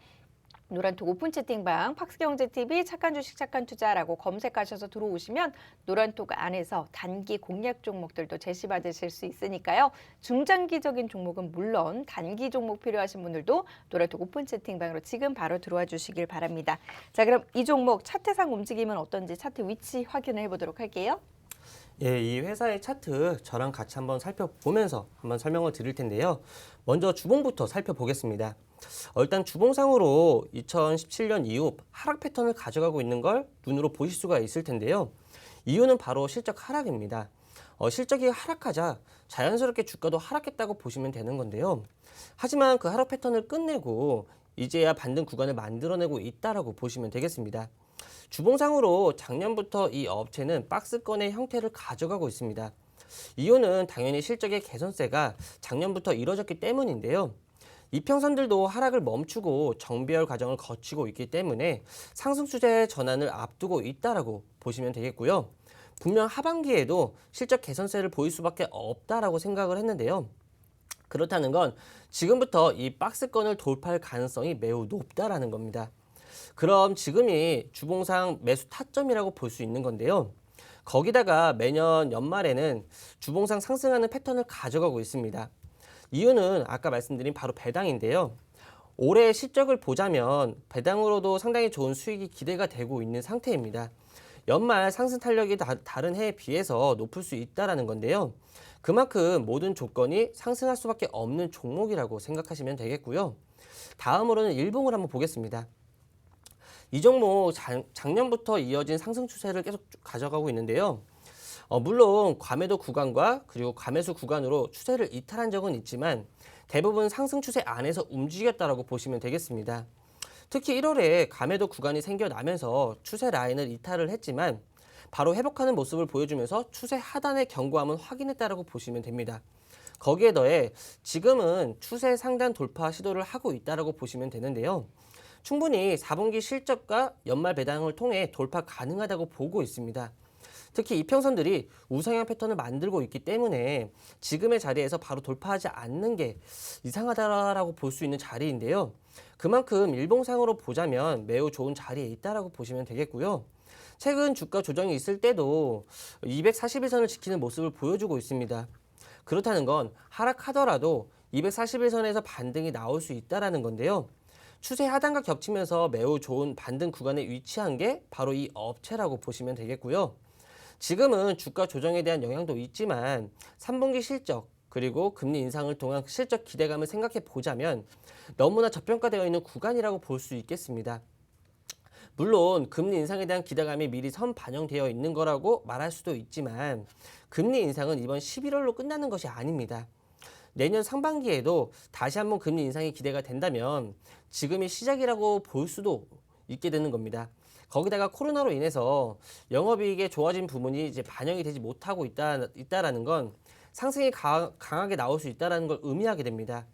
노란톡 오픈 채팅방 팍스경제TV 착한 주식 착한 투자라고 검색하셔서 들어오시면 노란톡 안에서 단기 공략 종목들도 제시받으실 수 있으니까요. 중장기적인 종목은 물론 단기 종목 필요하신 분들도 노란톡 오픈 채팅방으로 지금 바로 들어와 주시길 바랍니다. 자, 그럼 이 종목 차트상 움직임은 어떤지 차트 위치 확인을 해보도록 할게요. 예, 이 회사의 차트 저랑 같이 한번 살펴보면서 한번 설명을 드릴 텐데요. 먼저 주봉부터 살펴보겠습니다. 일단 주봉상으로 2017년 이후 하락 패턴을 가져가고 있는 걸 눈으로 보실 수가 있을 텐데요. 이유는 바로 실적 하락입니다. 실적이 하락하자 자연스럽게 주가도 하락했다고 보시면 되는 건데요. 하지만 그 하락 패턴을 끝내고 이제야 반등 구간을 만들어내고 있다라고 보시면 되겠습니다. 주봉상으로 작년부터 이 업체는 박스권의 형태를 가져가고 있습니다. 이유는 당연히 실적의 개선세가 작년부터 이뤄졌기 때문인데요. 이평선들도 하락을 멈추고 정배열 과정을 거치고 있기 때문에 상승 추세 전환을 앞두고 있다라고 보시면 되겠고요. 분명 하반기에도 실적 개선세를 보일 수밖에 없다라고 생각을 했는데요. 그렇다는 건 지금부터 이 박스권을 돌파할 가능성이 매우 높다라는 겁니다. 그럼 지금이 주봉상 매수 타점이라고 볼 수 있는 건데요. 거기다가 매년 연말에는 주봉상 상승하는 패턴을 가져가고 있습니다. 이유는 아까 말씀드린 바로 배당인데요. 올해 실적을 보자면 배당으로도 상당히 좋은 수익이 기대가 되고 있는 상태입니다. 연말 상승 탄력이 다른 해에 비해서 높을 수 있다는 건데요. 그만큼 모든 조건이 상승할 수밖에 없는 종목이라고 생각하시면 되겠고요. 다음으로는 일봉을 한번 보겠습니다. 이 종목 작년부터 이어진 상승 추세를 계속 가져가고 있는데요. 물론 과매도 구간과 그리고 과매수 구간으로 추세를 이탈한 적은 있지만 대부분 상승 추세 안에서 움직였다라고 보시면 되겠습니다. 특히 1월에 과매도 구간이 생겨나면서 추세 라인을 이탈을 했지만 바로 회복하는 모습을 보여주면서 추세 하단의 견고함은 확인했다라고 보시면 됩니다. 거기에 더해 지금은 추세 상단 돌파 시도를 하고 있다라고 보시면 되는데요. 충분히 4분기 실적과 연말 배당을 통해 돌파 가능하다고 보고 있습니다. 특히 이평선들이 우상향 패턴을 만들고 있기 때문에 지금의 자리에서 바로 돌파하지 않는 게 이상하다라고 볼 수 있는 자리인데요. 그만큼 일봉상으로 보자면 매우 좋은 자리에 있다라고 보시면 되겠고요. 최근 주가 조정이 있을 때도 241선을 지키는 모습을 보여주고 있습니다. 그렇다는 건 하락하더라도 241선에서 반등이 나올 수 있다라는 건데요. 추세 하단과 겹치면서 매우 좋은 반등 구간에 위치한 게 바로 이 업체라고 보시면 되겠고요. 지금은 주가 조정에 대한 영향도 있지만 3분기 실적 그리고 금리 인상을 통한 실적 기대감을 생각해 보자면 너무나 저평가되어 있는 구간이라고 볼 수 있겠습니다. 물론 금리 인상에 대한 기대감이 미리 선 반영되어 있는 거라고 말할 수도 있지만 금리 인상은 이번 11월로 끝나는 것이 아닙니다. 내년 상반기에도 다시 한번 금리 인상이 기대가 된다면 지금이 시작이라고 볼 수도 있게 되는 겁니다. 거기다가 코로나로 인해서 영업이익에 좋아진 부분이 이제 반영이 되지 못하고 있다라는 건 상승이 강하게 나올 수 있다는 걸 의미하게 됩니다.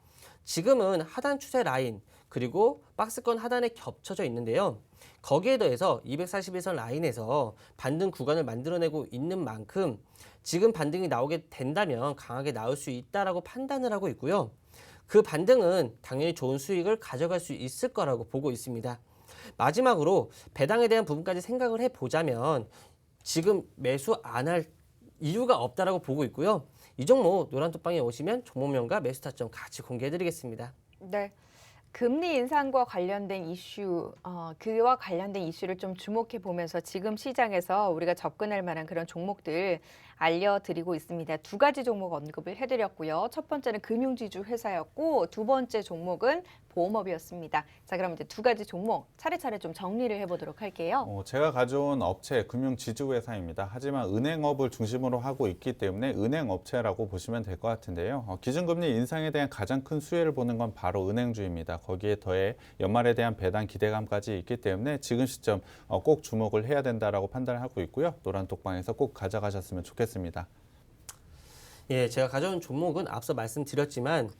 지금은 하단 추세 라인 그리고 박스권 하단에 겹쳐져 있는데요. 거기에 더해서 241선 라인에서 반등 구간을 만들어내고 있는 만큼 지금 반등이 나오게 된다면 강하게 나올 수 있다라고 판단을 하고 있고요. 그 반등은 당연히 좋은 수익을 가져갈 수 있을 거라고 보고 있습니다. 마지막으로 배당에 대한 부분까지 생각을 해보자면 지금 매수 안 할 이유가 없다라고 보고 있고요. 이 종목 노란톡방에 오시면 종목명과 매수 타점 같이 공개해드리겠습니다. 네. 금리 인상과 관련된 이슈, 그와 관련된 이슈를 좀 주목해 보면서 지금 시장에서 우리가 접근할 만한 그런 종목들 알려드리고 있습니다. 두 가지 종목 언급을 해드렸고요. 첫 번째는 금융지주 회사였고 두 번째 종목은 보험업이었습니다. 자, 그럼 이제 두 가지 종목 차례차례 좀 정리를 해보도록 할게요. 제가 가져온 업체 금융지주회사입니다. 하지만 은행업을 중심으로 하고 있기 때문에 은행업체라고 보시면 될 것 같은데요. 기준금리 인상에 대한 가장 큰 수혜를 보는 건 바로 은행주입니다. 거기에 더해 연말에 대한 배당 기대감까지 있기 때문에 지금 시점 꼭 주목을 해야 된다라고 판단을 하고 있고요. 노란톡방에서 꼭 가져가셨으면 좋겠습니다. 예, 제가 가져온 종목은 앞서 말씀드렸지만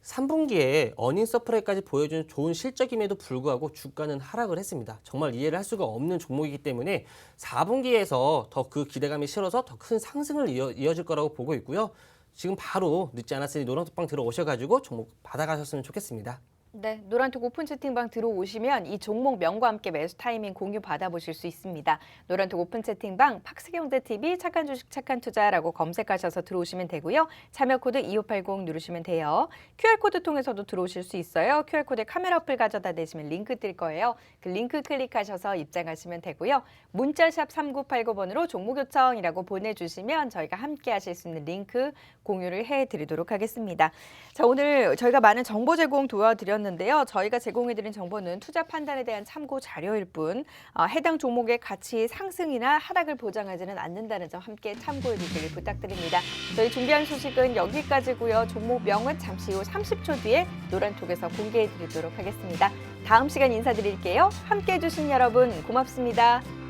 3분기에 어닝 서프라이즈까지 보여준 좋은 실적임에도 불구하고 주가는 하락을 했습니다. 정말 이해를 할 수가 없는 종목이기 때문에 4분기에서 더 그 기대감이 실어서 더 큰 상승을 이어질 거라고 보고 있고요. 지금 바로 늦지 않았으니 노란톡방 들어오셔가지고 종목 받아가셨으면 좋겠습니다. 네, 노란톡 오픈 채팅방 들어오시면 이 종목명과 함께 매수 타이밍 공유 받아보실 수 있습니다. 노란톡 오픈 채팅방 팍스경제TV 착한 주식 착한 투자라고 검색하셔서 들어오시면 되고요. 참여 코드 2580 누르시면 돼요. QR코드 통해서도 들어오실 수 있어요. QR코드에 카메라 어플 가져다 대시면 링크 뜰 거예요. 그 링크 클릭하셔서 입장하시면 되고요. 문자샵 3989번으로 종목 요청이라고 보내주시면 저희가 함께 하실 수 있는 링크 공유를 해드리도록 하겠습니다. 자, 오늘 저희가 많은 정보 제공 도와드렸는데요. 저희가 제공해드린 정보는 투자 판단에 대한 참고 자료일 뿐 해당 종목의 가치 상승이나 하락을 보장하지는 않는다는 점 함께 참고해 주시길 부탁드립니다. 저희 준비한 소식은 여기까지고요. 종목명은 잠시 후 30초 뒤에 노란톡에서 공개해 드리도록 하겠습니다. 다음 시간 인사드릴게요. 함께해 주신 여러분 고맙습니다.